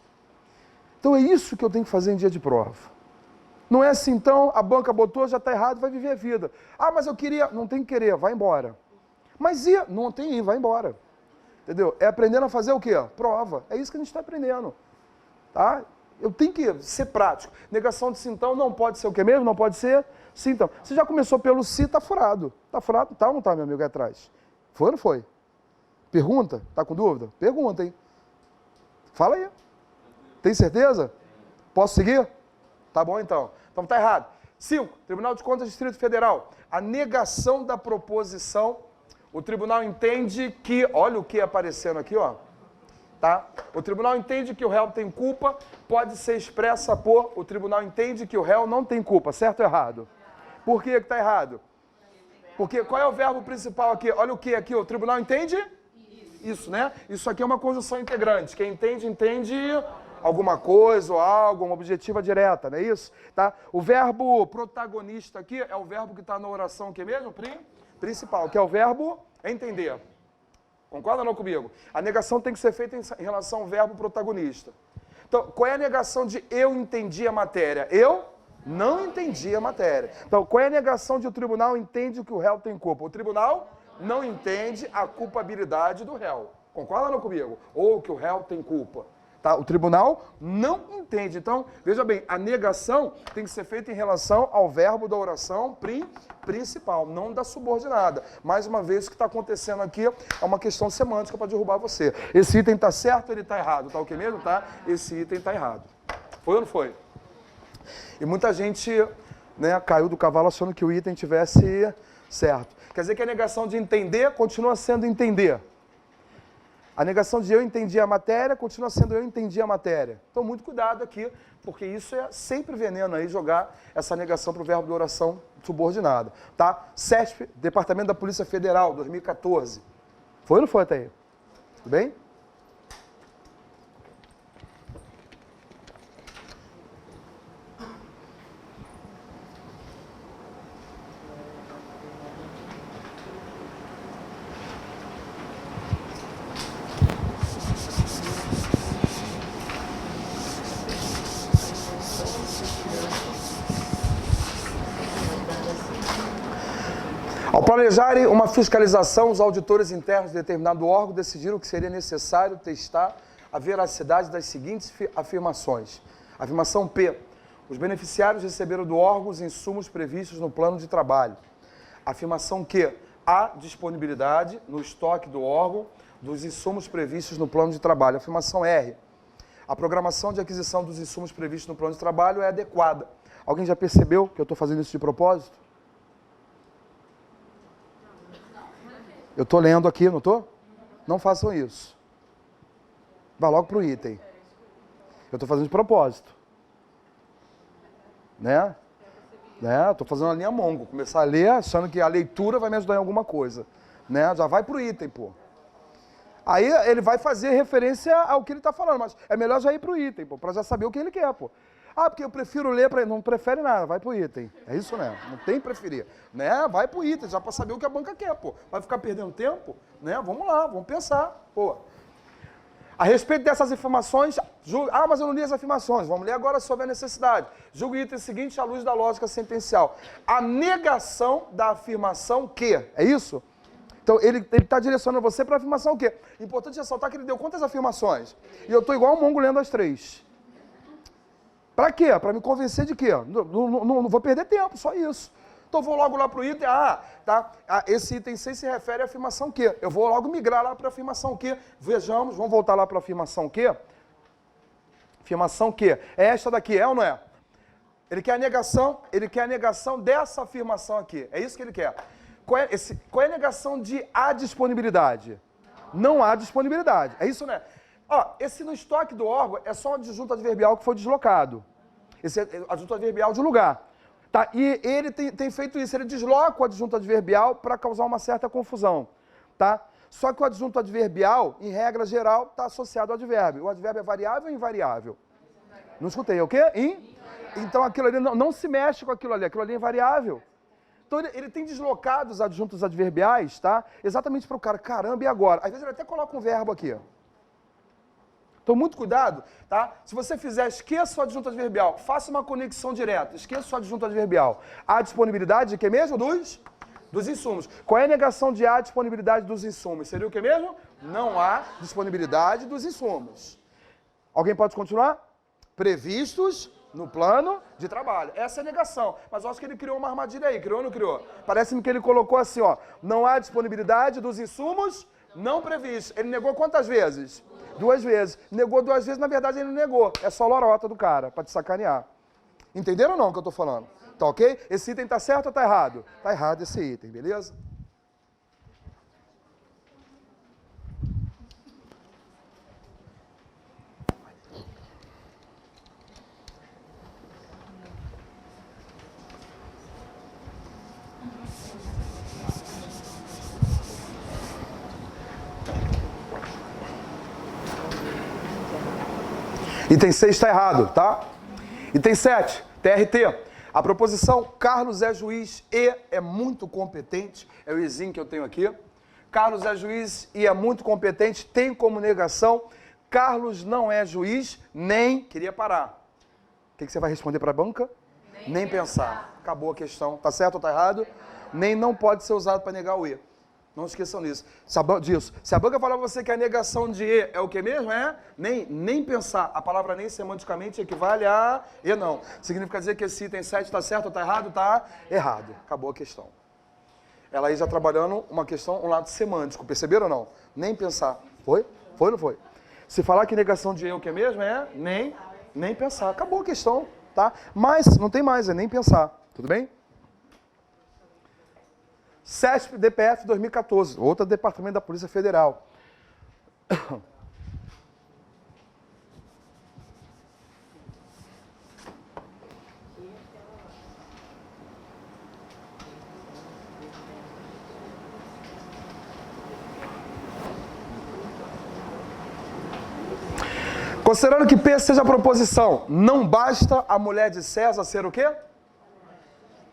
Então é isso que eu tenho que fazer em dia de prova. Não é assim, então, a banca botou, já está errado, vai viver a vida. Ah, mas eu queria... Não tem que querer, vai embora. Mas e? Não tem ir, vai embora. Entendeu? É aprendendo a fazer o quê? Prova. É isso que a gente está aprendendo. Tá? Eu tenho que ser prático. Negação de sintão não pode ser o quê mesmo? Não pode ser sintão. Você já começou pelo si, tá furado. Tá furado? Tá ou não tá, meu amigo, aí atrás? Foi ou não foi? Pergunta? Tá com dúvida? Pergunta, hein? Fala aí. Tem certeza? Posso seguir? Tá bom, então. Então tá errado. 5. Tribunal de Contas do Distrito Federal. A negação da proposição. O tribunal entende que... Olha o que aparecendo aqui, ó. Tá? O tribunal entende que o réu tem culpa, pode ser expressa por... O tribunal entende que o réu não tem culpa, certo ou errado? Por que está errado? Porque qual é o verbo principal aqui? Olha o que aqui, o tribunal entende? Isso, né? Isso aqui é uma conjunção integrante. Quem entende, entende alguma coisa ou algo, uma objetiva direta, não é isso? Tá? O verbo protagonista aqui é o verbo que está na oração aqui mesmo, principal, que é o verbo entender. Concorda ou não comigo? A negação tem que ser feita em relação ao verbo protagonista. Então, qual é a negação de eu entendi a matéria? Eu não entendi a matéria. Então, qual é a negação de o tribunal entende que o réu tem culpa? O tribunal não entende a culpabilidade do réu. Concorda ou não comigo? Ou que o réu tem culpa. Tá? O tribunal não entende. Então, veja bem, a negação tem que ser feita em relação ao verbo da oração principal, não da subordinada. Mais uma vez, o que está acontecendo aqui é uma questão semântica para derrubar você. Esse item está certo ou ele está errado? Tá o que mesmo? Tá? Esse item está errado. Foi ou não foi? E muita gente, né, caiu do cavalo achando que o item tivesse certo. Quer dizer que a negação de entender continua sendo entender. A negação de eu entendi a matéria continua sendo eu entendi a matéria. Então, muito cuidado aqui, porque isso é sempre veneno aí, jogar essa negação para o verbo de oração subordinada. Tá? CESP, Departamento da Polícia Federal, 2014. Foi ou não foi até aí? Tudo bem? Ao planejarem uma fiscalização, os auditores internos de determinado órgão decidiram que seria necessário testar a veracidade das seguintes afirmações. Afirmação P. Os beneficiários receberam do órgão os insumos previstos no plano de trabalho. Afirmação Q. Há disponibilidade no estoque do órgão dos insumos previstos no plano de trabalho. Afirmação R. A programação de aquisição dos insumos previstos no plano de trabalho é adequada. Alguém já percebeu que eu estou fazendo isso de propósito? Eu estou lendo aqui, não estou? Não façam isso. Vá logo para o item. Eu estou fazendo de propósito. Né? Estou fazendo uma linha mongo. Começar a ler achando que a leitura vai me ajudar em alguma coisa. Né? Já vai para o item, pô. Aí ele vai fazer referência ao que ele está falando, mas é melhor já ir para o item, pô, para já saber o que ele quer, pô. Ah, porque eu prefiro ler, não prefere nada, vai para o item. É isso, né? Não tem preferir. Né? Vai para o item, já para saber o que a banca quer, pô. Vai ficar perdendo tempo? Né? Vamos lá, vamos pensar, pô. A respeito dessas informações, mas eu não li as afirmações, vamos ler agora sobre a necessidade. Julgo o item seguinte à luz da lógica sentencial. A negação da afirmação que, é isso? Então, ele está direcionando você para a afirmação o quê? Importante ressaltar que ele deu quantas afirmações? E eu estou igual um mongo lendo as 3. Para quê? Para me convencer de quê? Não vou perder tempo, só isso. Então, eu vou logo lá para o item, esse item 6 se refere à afirmação Q. Eu vou logo migrar lá para a afirmação Q. Vejamos, vamos voltar lá para a afirmação Q. Afirmação Q. É esta daqui, é ou não é? Ele quer a negação dessa afirmação aqui. É isso que ele quer. Qual é a negação de a disponibilidade? Não há disponibilidade. É isso, né? Esse no estoque do órgão é só um adjunto adverbial que foi deslocado. Esse é adjunto adverbial de lugar. Tá? E ele tem feito isso, ele desloca o adjunto adverbial para causar uma certa confusão. Tá? Só que o adjunto adverbial, em regra geral, está associado ao advérbio. O advérbio é variável ou invariável? Não escutei, é o quê? Então aquilo ali não se mexe com aquilo ali é invariável. Então ele tem deslocado os adjuntos adverbiais, tá? Exatamente para o cara, caramba, e agora? Às vezes ele até coloca um verbo aqui. Então, muito cuidado, tá? Se você fizer, esqueça o adjunto adverbial, faça uma conexão direta, esqueça o adjunto adverbial. Há disponibilidade de que mesmo? Dos insumos. Qual é a negação de há disponibilidade dos insumos? Seria o que mesmo? Não há disponibilidade dos insumos. Alguém pode continuar? Previstos no plano de trabalho. Essa é a negação. Mas eu acho que ele criou uma armadilha aí. Criou ou não criou? Parece-me que ele colocou assim, não há disponibilidade dos insumos não previstos. Ele negou quantas vezes? 2 vezes. Negou 2 vezes, na verdade ele não negou. É só lorota do cara, pra te sacanear. Entenderam ou não o que eu tô falando? Tá ok? Esse item tá certo ou tá errado? Tá errado esse item, beleza? Item 6 está errado, tá? Item 7, TRT. A proposição Carlos é juiz e é muito competente, é o izinho que eu tenho aqui. Carlos é juiz e é muito competente, tem como negação. Carlos não é juiz, nem... Queria parar. O que você vai responder para a banca? Nem pensar. Acabou a questão. Tá certo ou tá errado? Nem não pode ser usado para negar o E. Não esqueçam disso. Se a banca falar para você que a negação de E é o que mesmo? Nem pensar. A palavra nem semanticamente equivale a E não. Significa dizer que esse item 7 está certo ou está errado? Está errado. Acabou a questão. Ela aí já trabalhando uma questão, um lado semântico. Perceberam ou não? Nem pensar. Foi? Foi ou não foi? Se falar que negação de E é o que mesmo? Nem pensar. Acabou a questão. Tá? Mas não tem mais, é nem pensar. Tudo bem? CESP DPF 2014, outro departamento da Polícia Federal. Considerando que P seja a proposição, não basta a mulher de César ser o quê?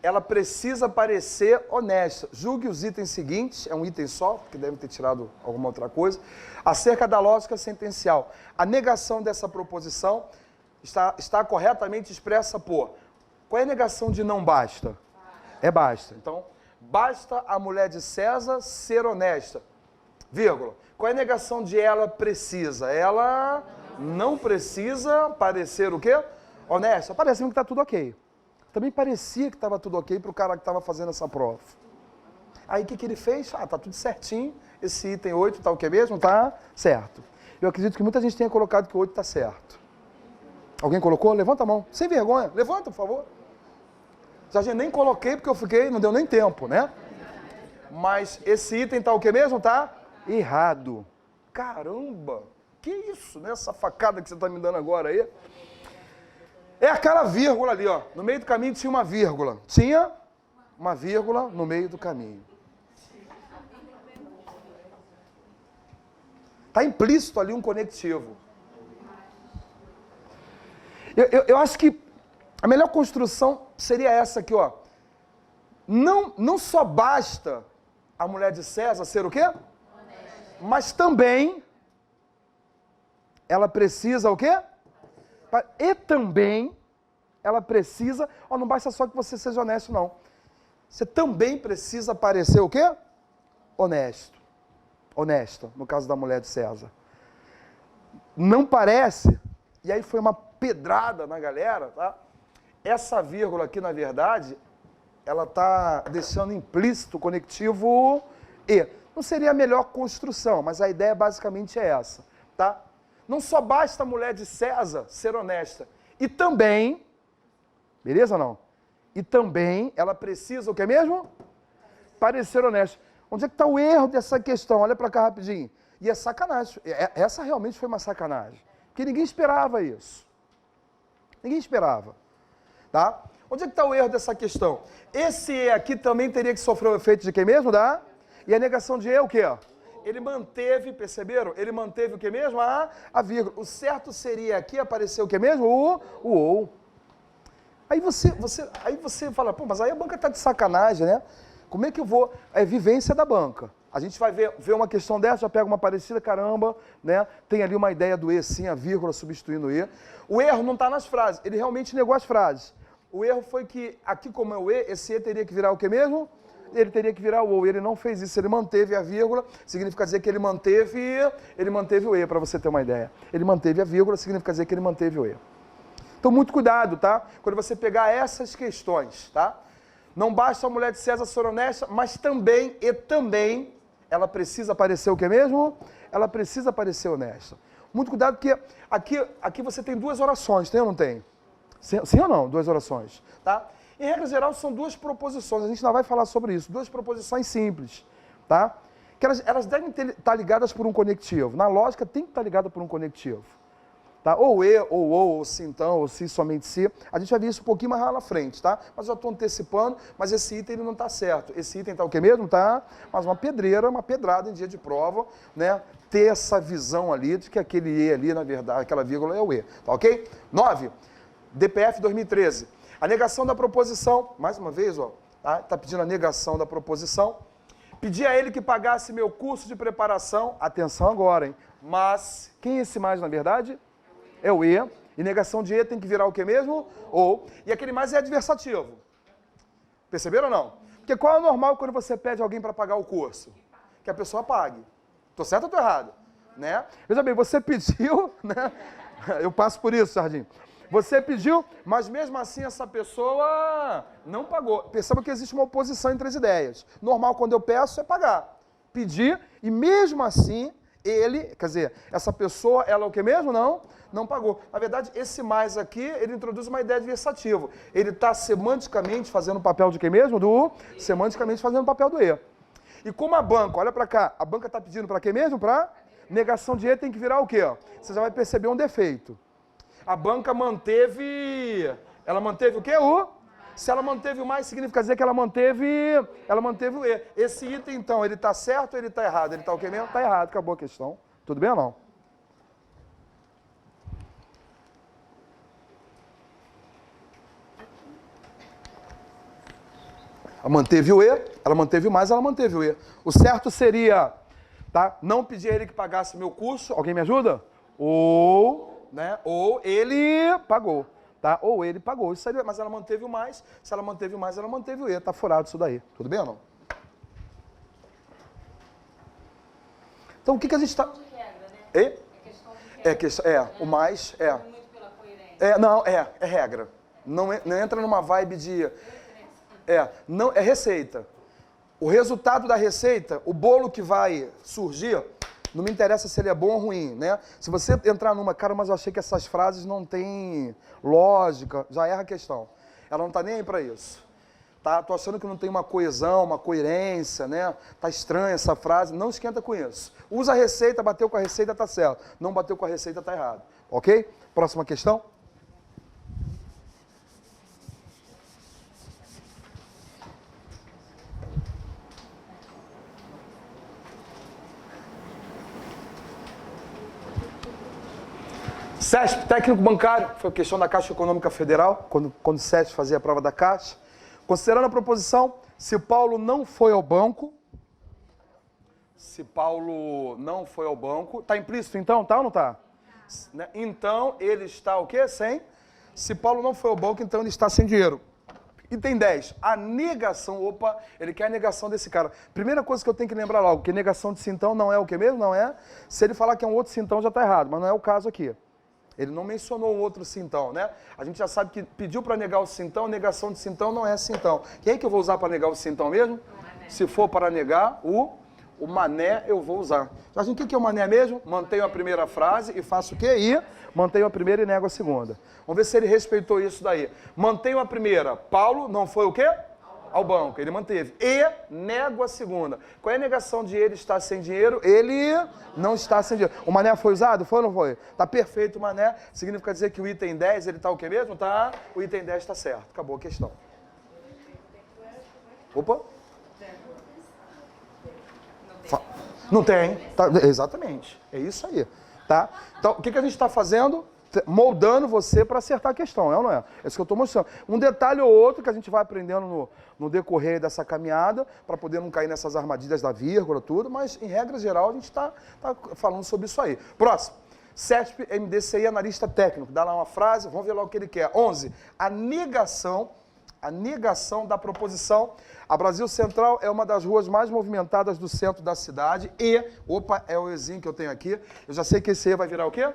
Ela precisa parecer honesta. Julgue os itens seguintes, é um item só, que deve ter tirado alguma outra coisa, acerca da lógica sentencial. A negação dessa proposição está corretamente expressa por... Qual é a negação de não basta? É basta. Então, basta a mulher de César ser honesta. Vírgula. Qual é a negação de ela precisa? Ela não precisa parecer o quê? Honesta. Parece que está tudo ok. Também parecia que estava tudo ok para o cara que estava fazendo essa prova. Aí o que ele fez? Ah, tá tudo certinho. Esse item 8 tá o que mesmo? Tá certo. Eu acredito que muita gente tenha colocado que o 8 tá certo. Alguém colocou? Levanta a mão. Sem vergonha. Levanta, por favor. Já nem coloquei porque eu fiquei, não deu nem tempo, né? Mas esse item tá o que mesmo? Tá errado. Caramba! Que isso, né? Essa facada que você tá me dando agora aí. É aquela vírgula ali, ó. No meio do caminho tinha uma vírgula. Tinha uma vírgula no meio do caminho. Está implícito ali um conectivo. Eu acho que a melhor construção seria essa aqui, ó. Não só basta a mulher de César ser o quê? Honesta. Mas também ela precisa o quê? E também ela precisa, ó, não basta só que você seja honesto, não. Você também precisa parecer o quê? Honesto. Honesta, no caso da mulher de César. Não parece, e aí foi uma pedrada na galera, tá? Essa vírgula aqui, na verdade, ela está deixando implícito o conectivo E. Não seria a melhor construção, mas a ideia basicamente é essa, tá? Não só basta a mulher de César ser honesta, e também, beleza ou não? E também ela precisa o que mesmo? Parecer honesta. Onde é que está o erro dessa questão? Olha para cá rapidinho. E é sacanagem. Essa realmente foi uma sacanagem. Porque ninguém esperava isso. Ninguém esperava. Tá? Onde é que está o erro dessa questão? Esse E aqui também teria que sofrer o efeito de quem mesmo? Dá? E a negação de E o quê? Ele manteve, perceberam? Ele manteve o que mesmo? A vírgula. O certo seria aqui aparecer o que mesmo? O ou. Aí você fala, pô, mas aí a banca está de sacanagem, né? Como é que eu vou... É vivência da banca. A gente vai ver uma questão dessa, já pega uma parecida, caramba, né? Tem ali uma ideia do E, sim, a vírgula substituindo o E. O erro não está nas frases, ele realmente negou as frases. O erro foi que, aqui como é o E, esse E teria que virar o que mesmo? Ele teria que virar o ou. Ele não fez isso, ele manteve a vírgula, significa dizer que ele manteve o E, para você ter uma ideia. Ele manteve a vírgula, significa dizer que ele manteve o E. Então, muito cuidado, tá? Quando você pegar essas questões, tá? Não basta a mulher de César ser honesta, mas também, ela precisa parecer o que mesmo? Ela precisa parecer honesta. Muito cuidado, porque aqui você tem duas orações, tem ou não tem? Sim ou não? Duas orações, tá? Em regra geral, são duas proposições, a gente não vai falar sobre isso, duas proposições simples, tá? Que elas devem estar ligadas por um conectivo. Na lógica, tem que estar ligada por um conectivo. Tá? Ou E, ou se então, ou se, somente se. A gente vai ver isso um pouquinho mais lá na frente, tá? Mas eu estou antecipando, mas esse item ele não está certo. Esse item está o que mesmo? Tá? Mas uma pedreira, uma pedrada em dia de prova, né? Ter essa visão ali de que aquele E ali, na verdade, aquela vírgula é o E, tá ok? 9. DPF 2013. A negação da proposição, mais uma vez, ó, tá pedindo a negação da proposição. Pedi a ele que pagasse meu curso de preparação, atenção agora, hein? Mas, quem é esse mais, na verdade? É o E, e negação de E tem que virar o que mesmo? Ou. E aquele mais é adversativo. Perceberam ou não? Porque qual é o normal quando você pede alguém para pagar o curso? Que a pessoa pague. Tô certo ou tô errado? Né? Veja bem, você pediu, né? Eu passo por isso, Sardinho. Você pediu, mas mesmo assim essa pessoa não pagou. Perceba que existe uma oposição entre as ideias. Normal quando eu peço é pagar. Pedir e mesmo assim ele, quer dizer, essa pessoa, ela é o que mesmo? Não pagou. Na verdade, esse mais aqui, ele introduz uma ideia adversativa. Ele está semanticamente fazendo o papel de quem mesmo? Semanticamente fazendo o papel do E. E como a banca, olha para cá, a banca está pedindo para quem mesmo? Para negação de E tem que virar o quê? Você já vai perceber um defeito. A banca manteve, ela manteve o quê? Se ela manteve o mais, significa dizer que ela manteve o E. Esse item, então, ele está certo ou ele está errado? Ele está o quê mesmo? Está errado, acabou a questão. Tudo bem ou não? Ela manteve o E, ela manteve o mais, ela manteve o E. O certo seria, tá? Não pedir a ele que pagasse meu curso. Alguém me ajuda? Ou, né? Ou ele pagou. Tá? Ou ele pagou, isso seria, mas ela manteve o mais, se ela manteve o mais, ela manteve o E, tá furado isso daí, tudo bem ou não? Então o que a gente está... O mais, é regra. Não entra numa vibe de... não, é receita. O resultado da receita, o bolo que vai surgir, não me interessa se ele é bom ou ruim, né? Se você entrar numa, cara, mas eu achei que essas frases não têm lógica, já erra a questão. Ela não tá nem aí para isso. Tá? Tô achando que não tem uma coesão, uma coerência, né? Tá estranha essa frase, não esquenta com isso. Usa a receita, bateu com a receita, tá certo. Não bateu com a receita, tá errado. Ok? Próxima questão. CESP, técnico bancário, foi a questão da Caixa Econômica Federal, quando o CESP fazia a prova da Caixa. Considerando a proposição, se Paulo não foi ao banco, tá implícito então, tá ou não tá? Então, ele está o quê? Sem? Se Paulo não foi ao banco, então ele está sem dinheiro. Item 10, a negação, ele quer a negação desse cara. Primeira coisa que eu tenho que lembrar logo, que negação de sintão não é o que mesmo? Não é? Se ele falar que é um outro sintão já está errado, mas não é o caso aqui. Ele não mencionou um outro sintão, né? A gente já sabe que pediu para negar o sintão, negação de sintão não é sintão. Quem é que eu vou usar para negar o sintão mesmo? Se for para negar o mané, eu vou usar. A gente, o que é o mané mesmo? Mantenho a primeira frase e faço o quê? E mantenho a primeira e nego a segunda. Vamos ver se ele respeitou isso daí. Mantenho a primeira. Paulo não foi o quê? Ao banco, ele manteve. E nego a segunda. Qual é a negação de ele estar sem dinheiro? Ele não está sem dinheiro. O mané foi usado? Foi ou não foi? Tá perfeito o mané. Significa dizer que o item 10, ele tá o quê mesmo? Tá. O item 10 está certo. Acabou a questão. Opa. Não tem. Tá, exatamente. É isso aí. Tá? Então, o que a gente está fazendo? Moldando você para acertar a questão, é ou não é? É isso que eu estou mostrando. Um detalhe ou outro que a gente vai aprendendo no decorrer dessa caminhada, para poder não cair nessas armadilhas da vírgula, tudo, mas em regra geral a gente está falando sobre isso aí. Próximo. CESP, MDCI, analista técnico. Dá lá uma frase, vamos ver lá o que ele quer. 11. A negação da proposição. A Brasil Central é uma das ruas mais movimentadas do centro da cidade e, é o Ezinho que eu tenho aqui. Eu já sei que esse E vai virar o quê?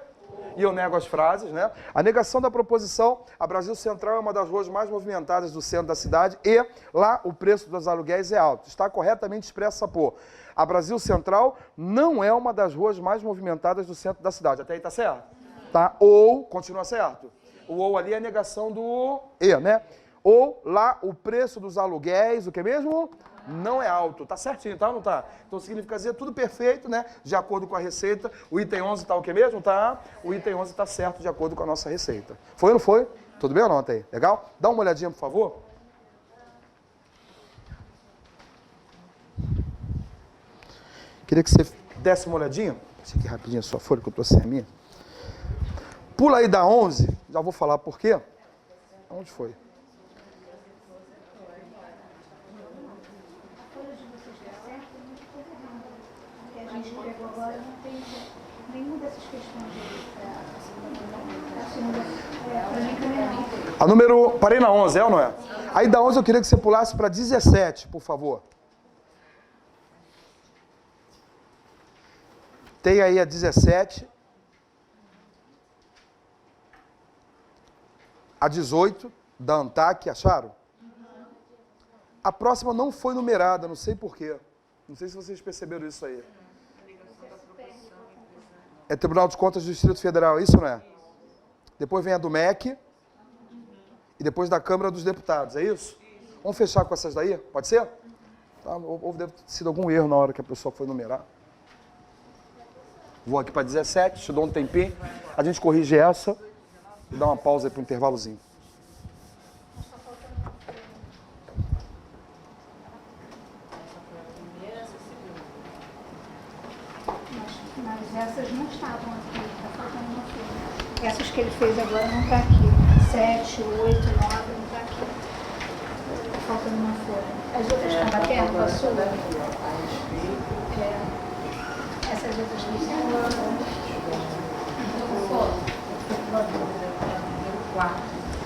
E eu nego as frases, né? A negação da proposição, a Brasil Central é uma das ruas mais movimentadas do centro da cidade e lá o preço dos aluguéis é alto. Está corretamente expressa por a Brasil Central não é uma das ruas mais movimentadas do centro da cidade. Até aí tá certo? Tá? Ou, continua certo. O ou ali é a negação do E, né? Ou lá o preço dos aluguéis, o que mesmo? Não é alto, tá certinho, tá ou não tá? Então significa dizer tudo perfeito, né? De acordo com a receita. O item 11 tá o que mesmo? Tá? O item 11 tá certo de acordo com a nossa receita. Foi ou não foi? Tudo bem ou não, até aí? Legal? Dá uma olhadinha, por favor. Queria que você desse uma olhadinha. Deixa aqui rapidinho a sua folha, que eu trouxe a minha. Pula aí da 11, já vou falar por quê. Onde foi? A número... Parei na 11, é ou não é? Aí da 11 eu queria que você pulasse para 17, por favor. Tem aí a 17. A 18, da ANTAC, acharam? A próxima não foi numerada, não sei porquê. Não sei se vocês perceberam isso aí. É Tribunal de Contas do Distrito Federal, isso não é? Depois vem a do MEC e depois da Câmara dos Deputados, é isso? Vamos fechar com essas daí? Pode ser? Tá, ou deve ter sido algum erro na hora que a pessoa foi numerar. Vou aqui para 17, te dou um tempinho. A gente corrige essa e dá uma pausa aí para o intervalozinho. Mas essas não estavam aqui, está faltando uma folha. Essas que ele fez agora não está aqui. 7, 8, 9, não está aqui. Está faltando uma folha. As outras estão batendo com a sua? Essas outras estão batendo.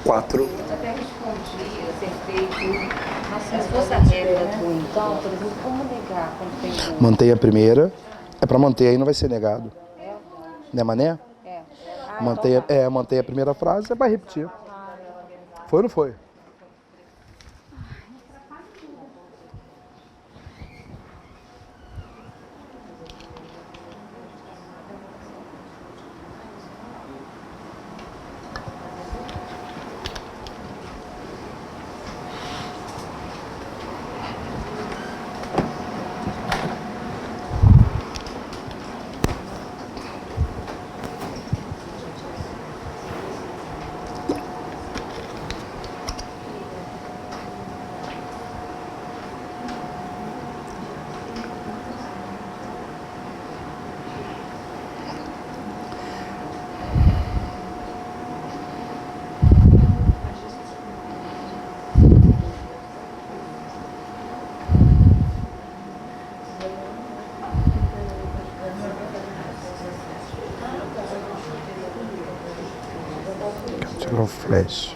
4. Eu até respondi, eu acertei tudo. Mas se fosse a regra do então, por exemplo, como negar quando tem... Mantenha a primeira É para manter aí, não vai ser negado. Né, Mané? Mantenha a primeira frase, você vai repetir. Foi ou não foi? Tirar o flash.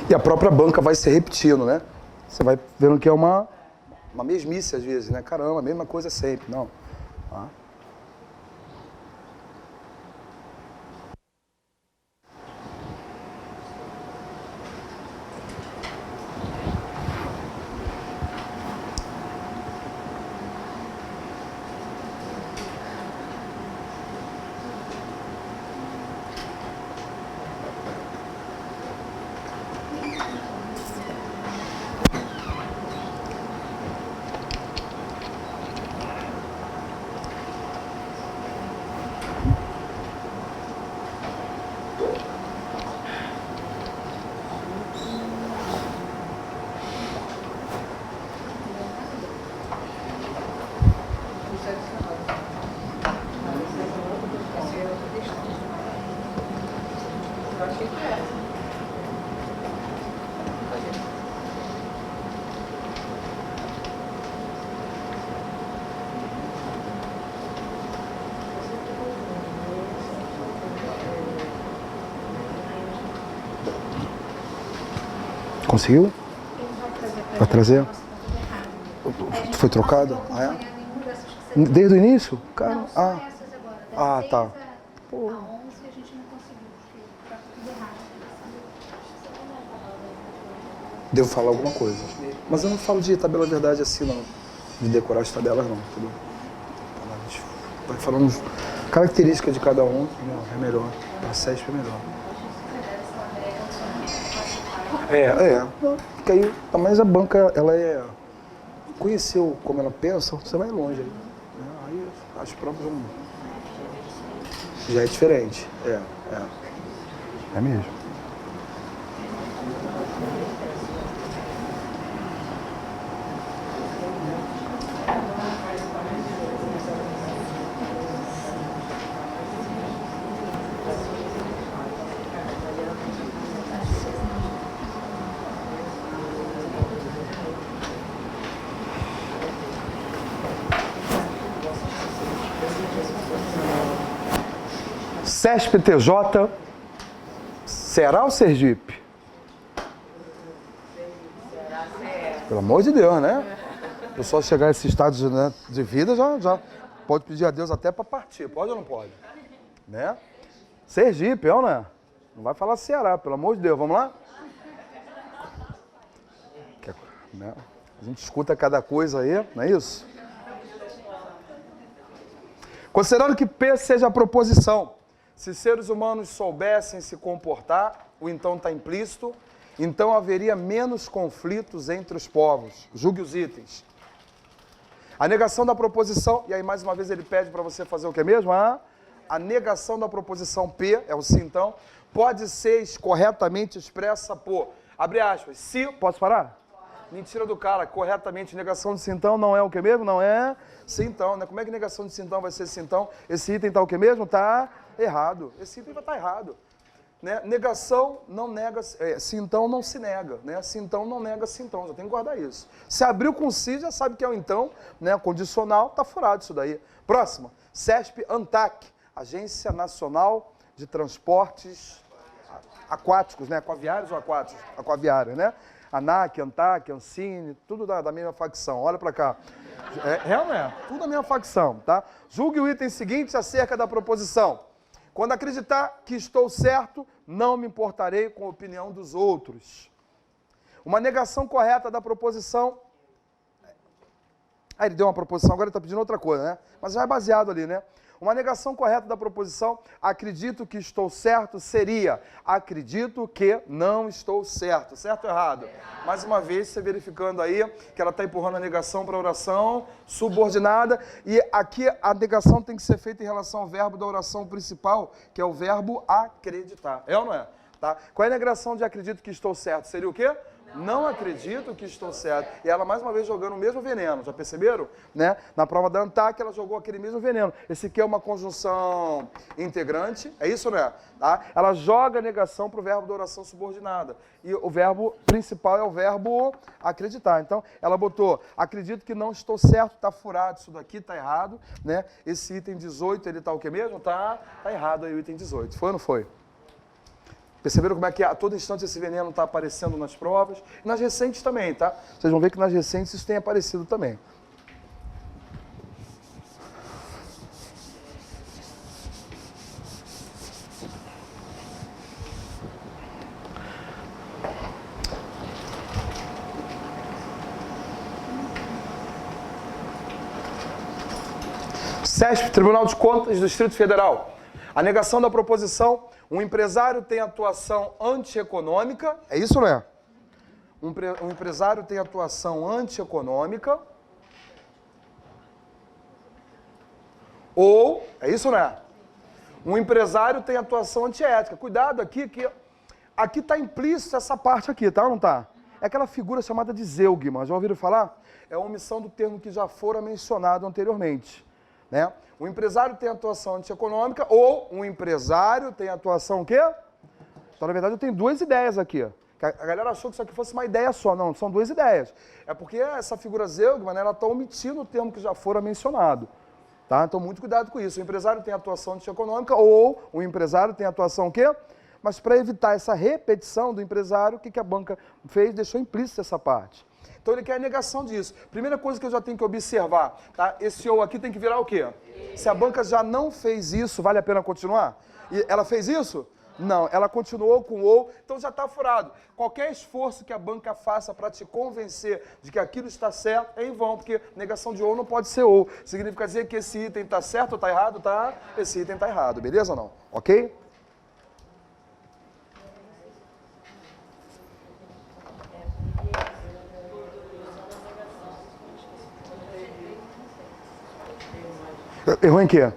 E a própria banca vai se repetindo, né? Você vai vendo que é uma mesmice às vezes, né? Caramba, a mesma coisa sempre, não. Tá? Conseguiu? Vai trazer? Foi trocado? Ah, é? Desde o início? Cara, Não, só essas agora. Ah, tá. A 11 a gente não conseguiu, porque tá tudo errado. Devo falar alguma coisa. Mas eu não falo de tabela verdade assim, não. De decorar as tabelas, não. Entendeu? A gente vai falando características de cada um, é melhor. Para a CESP é melhor. Porque aí, mas a banca, ela é... Conheceu como ela pensa, você vai longe. Aí as provas vão... Já é diferente. É mesmo. CESP-TJ, Ceará ou Sergipe? Será? Pelo amor de Deus, né? A pessoa chegar a esse estado de vida já pode pedir a Deus até para partir. Pode ou não pode? Né? Sergipe, né? Não vai falar Ceará, pelo amor de Deus. Vamos lá? Né? A gente escuta cada coisa aí, não é isso? Considerando que P seja a proposição, se seres humanos soubessem se comportar, o então está implícito, então haveria menos conflitos entre os povos. Julgue os itens. A negação da proposição, e aí mais uma vez ele pede para você fazer o que mesmo? A negação da proposição P, é o se então, pode ser corretamente expressa por, abre aspas, se, posso parar? Mentira do cara, corretamente, negação de sintão não é o que mesmo? Não é sintão, né? Como é que negação de sintão vai ser sintão? Esse item está o que mesmo? Está errado. Esse item vai estar errado. Né? Negação não nega, sintão não se nega, né? Sintão não nega sintão, já tem que guardar isso. Se abriu com si, já sabe que é o então, né? Condicional, tá furado isso daí. Próxima, CESP ANTAC, Agência Nacional de Transportes Aquáticos, né? Aquaviários ou aquáticos? Aquaviários, né? ANAC, ANTAC, ANSINE, tudo da mesma facção. Olha para cá. É? Tudo da mesma facção, tá? Julgue o item seguinte acerca da proposição. Quando acreditar que estou certo, não me importarei com a opinião dos outros. Uma negação correta da proposição. Ele deu uma proposição, agora ele está pedindo outra coisa, né? Mas já é baseado ali, né? Uma negação correta da proposição, acredito que estou certo, seria, acredito que não estou certo. Certo ou errado? Mais uma vez, você verificando aí que ela está empurrando a negação para a oração subordinada. E aqui a negação tem que ser feita em relação ao verbo da oração principal, que é o verbo acreditar. É ou não é? Tá? Qual é a negação de acredito que estou certo? Seria o quê? Não acredito que estou certo. E ela mais uma vez jogando o mesmo veneno, já perceberam? Né? Na prova da ANTAC ela jogou aquele mesmo veneno. Esse aqui é uma conjunção integrante, é isso, né? Tá? Ela joga a negação para o verbo da oração subordinada. E o verbo principal é o verbo acreditar. Então, ela botou, acredito que não estou certo, está furado isso daqui, está errado. Né? Esse item 18, ele está o que mesmo? Tá errado aí o item 18. Foi ou não foi? Perceberam como é que a todo instante esse veneno está aparecendo nas provas? E nas recentes também, tá? Vocês vão ver que nas recentes isso tem aparecido também. CESP, Tribunal de Contas do Distrito Federal. A negação da proposição, um empresário tem atuação antieconômica, é isso ou não é? Um empresário tem atuação antieconômica, ou, é isso ou não é? Um empresário tem atuação antiética. Cuidado aqui, que aqui está implícito essa parte aqui, tá ou não está? É aquela figura chamada de zeugma, já ouviram falar? É a omissão do termo que já fora mencionado anteriormente. Né? O empresário tem atuação antieconômica ou um empresário tem atuação o quê? Então, na verdade, eu tenho duas ideias aqui. A galera achou que isso aqui fosse uma ideia só. Não, são duas ideias. É porque essa figura zeugma, né, ela está omitindo o termo que já fora mencionado. Tá? Então, muito cuidado com isso. O empresário tem atuação antieconômica ou o empresário tem atuação o quê? Mas para evitar essa repetição do empresário, o que a banca fez? Deixou implícita essa parte. Então ele quer a negação disso. Primeira coisa que eu já tenho que observar, tá? Esse ou aqui tem que virar o quê? Se a banca já não fez isso, vale a pena continuar? E ela fez isso? Não, ela continuou com ou, então já está furado. Qualquer esforço que a banca faça para te convencer de que aquilo está certo é em vão, porque negação de ou não pode ser ou. Significa dizer que esse item está certo ou está errado? Tá? Esse item está errado, beleza ou não? Ok? Errou em quê?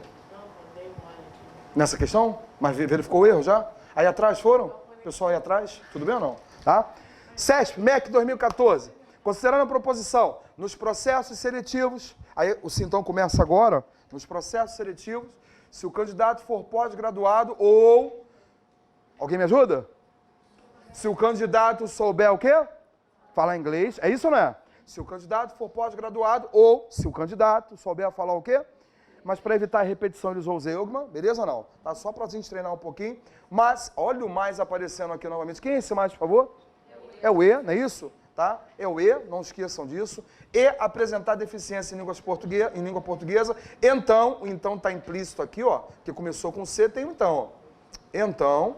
Nessa questão? Mas verificou o erro já? Aí atrás foram? Pessoal aí atrás? Tudo bem ou não? Tá? CESP, MEC 2014. Considerando a proposição, nos processos seletivos, aí o sintão começa agora, nos processos seletivos, se o candidato for pós-graduado ou... Alguém me ajuda? Se o candidato souber o quê? Falar inglês. É isso ou não é? Se o candidato for pós-graduado ou se o candidato souber falar o quê? Mas para evitar a repetição ele usou o zeugma, beleza ou não? Tá só para a gente treinar um pouquinho. Mas olha o mais aparecendo aqui novamente. Quem é esse mais, por favor? É o E, não é isso? tá? É o E, não esqueçam disso. E apresentar deficiência em língua portuguesa. Então, o então está implícito aqui, ó, que começou com C, tem o então, ó. Então,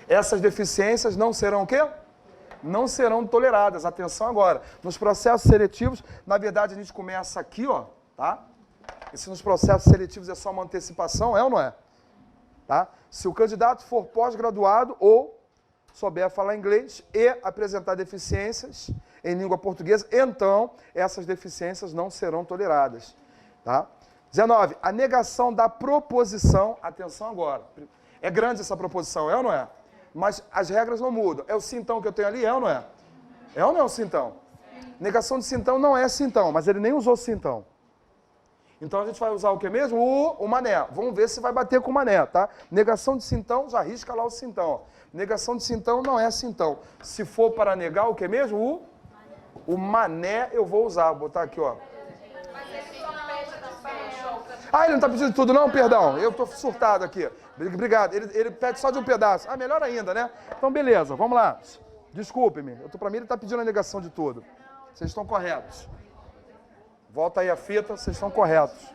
essas deficiências não serão o quê? Não serão toleradas. Atenção agora. Nos processos seletivos, na verdade, a gente começa aqui, ó, tá? E se nos processos seletivos é só uma antecipação, é ou não é? Tá? Se o candidato for pós-graduado ou souber falar inglês e apresentar deficiências em língua portuguesa, então essas deficiências não serão toleradas. Tá? 19. A negação da proposição. Atenção agora. É grande essa proposição, é ou não é? Mas as regras não mudam. É o sintão que eu tenho ali, é ou não é? É ou não é o sintão? Negação de sintão não é sintão, mas ele nem usou sintão. Então a gente vai usar o que mesmo? O mané. Vamos ver se vai bater com o mané, tá? Negação de sintão, já risca lá o sintão. Ó. Negação de sintão não é sintão. Se for para negar o que mesmo? O mané eu vou usar. Vou botar aqui, ó. Ah, ele não está pedindo de tudo não? Perdão. Eu estou surtado aqui. Obrigado. Ele pede só de um pedaço. Ah, melhor ainda, né? Então, beleza. Vamos lá. Desculpe-me. Para mim ele está pedindo a negação de tudo. Vocês estão corretos. Volta aí a fita, vocês estão corretos.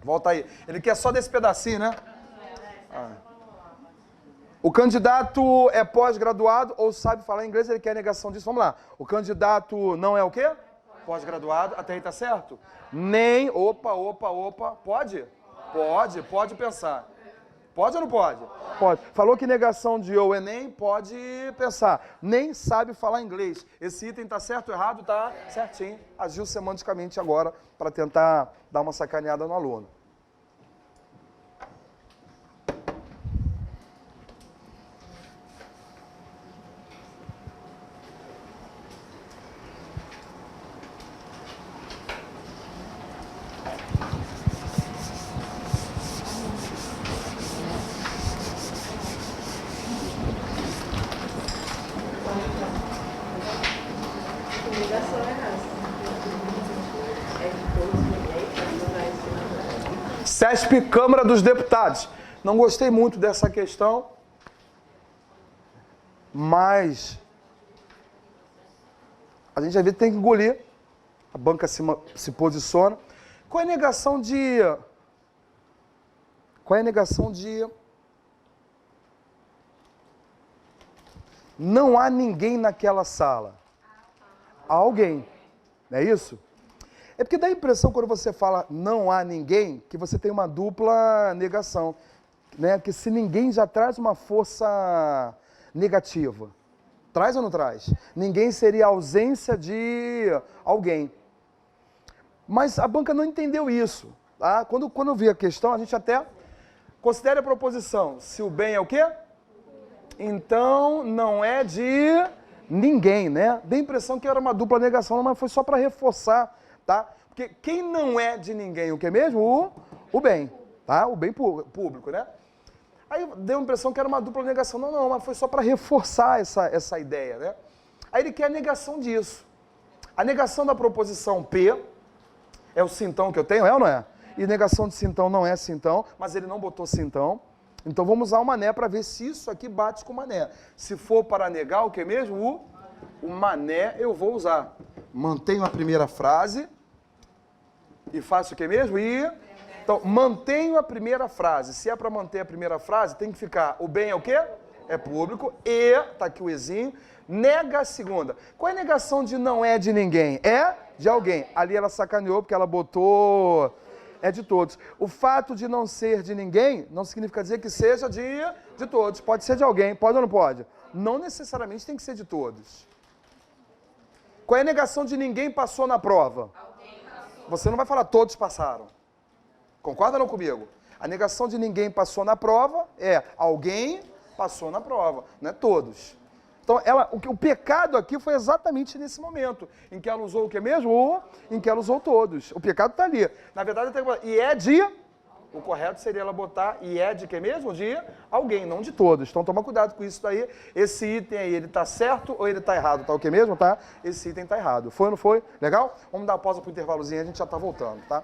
Volta aí. Ele quer só desse pedacinho, né? Ah. O candidato é pós-graduado ou sabe falar inglês, ele quer negação disso. Vamos lá. O candidato não é o quê? Pós-graduado. Até aí tá certo? Nem... Opa. Pode? Pode pensar. Pode ou não pode? Pode. Falou que negação de ou é nem, pode pensar. Nem sabe falar inglês. Esse item tá certo ou errado? Tá certinho. Agiu semanticamente agora para tentar dar uma sacaneada no aluno. CESP, Câmara dos Deputados. Não gostei muito dessa questão, mas a gente às vezes tem que engolir. A banca se posiciona. Qual é a negação de... Não há ninguém naquela sala. Há alguém. Não é isso? É porque dá a impressão, quando você fala não há ninguém, que você tem uma dupla negação. Né? Que se ninguém já traz uma força negativa. Traz ou não traz? Ninguém seria a ausência de alguém. Mas a banca não entendeu isso. Tá? Quando eu vi a questão, a gente até considera a proposição. Se o bem é o quê? Então não é de ninguém, né? Dá a impressão que era uma dupla negação, mas foi só para reforçar. Tá? Porque quem não é de ninguém, o que mesmo? O bem, tá? O bem público, né? Aí deu a impressão que era uma dupla negação. Não, mas foi só para reforçar essa ideia, né? Aí ele quer a negação disso. A negação da proposição P é o sintão que eu tenho, é ou não é? E negação de sintão não é sintão, mas ele não botou sintão. Então vamos usar o mané para ver se isso aqui bate com o mané. Se for para negar, o que mesmo? O mané eu vou usar. Mantenho a primeira frase e faço o que mesmo? Então, mantenho a primeira frase. Se é para manter a primeira frase, tem que ficar o bem é o quê? É público. E, tá aqui o ezinho, nega a segunda. Qual é a negação de não é de ninguém? É de alguém. Ali ela sacaneou porque ela botou é de todos. O fato de não ser de ninguém não significa dizer que seja de todos. Pode ser de alguém, pode ou não pode? Não necessariamente tem que ser de todos. Qual é a negação de ninguém passou na prova? Você não vai falar todos passaram. Concorda ou não comigo? A negação de ninguém passou na prova é alguém passou na prova, não é todos. Então, o pecado aqui foi exatamente nesse momento, em que ela usou o que mesmo? Em que ela usou todos. O pecado está ali. Na verdade, tem que botar, e é de... O correto seria ela botar e é de que mesmo? De alguém, não de todos. Então toma cuidado com isso daí. Esse item aí, ele tá certo ou ele tá errado? Tá o que mesmo, tá? Esse item tá errado. Foi ou não foi? Legal? Vamos dar uma pausa pro intervalozinho, a gente já tá voltando, tá?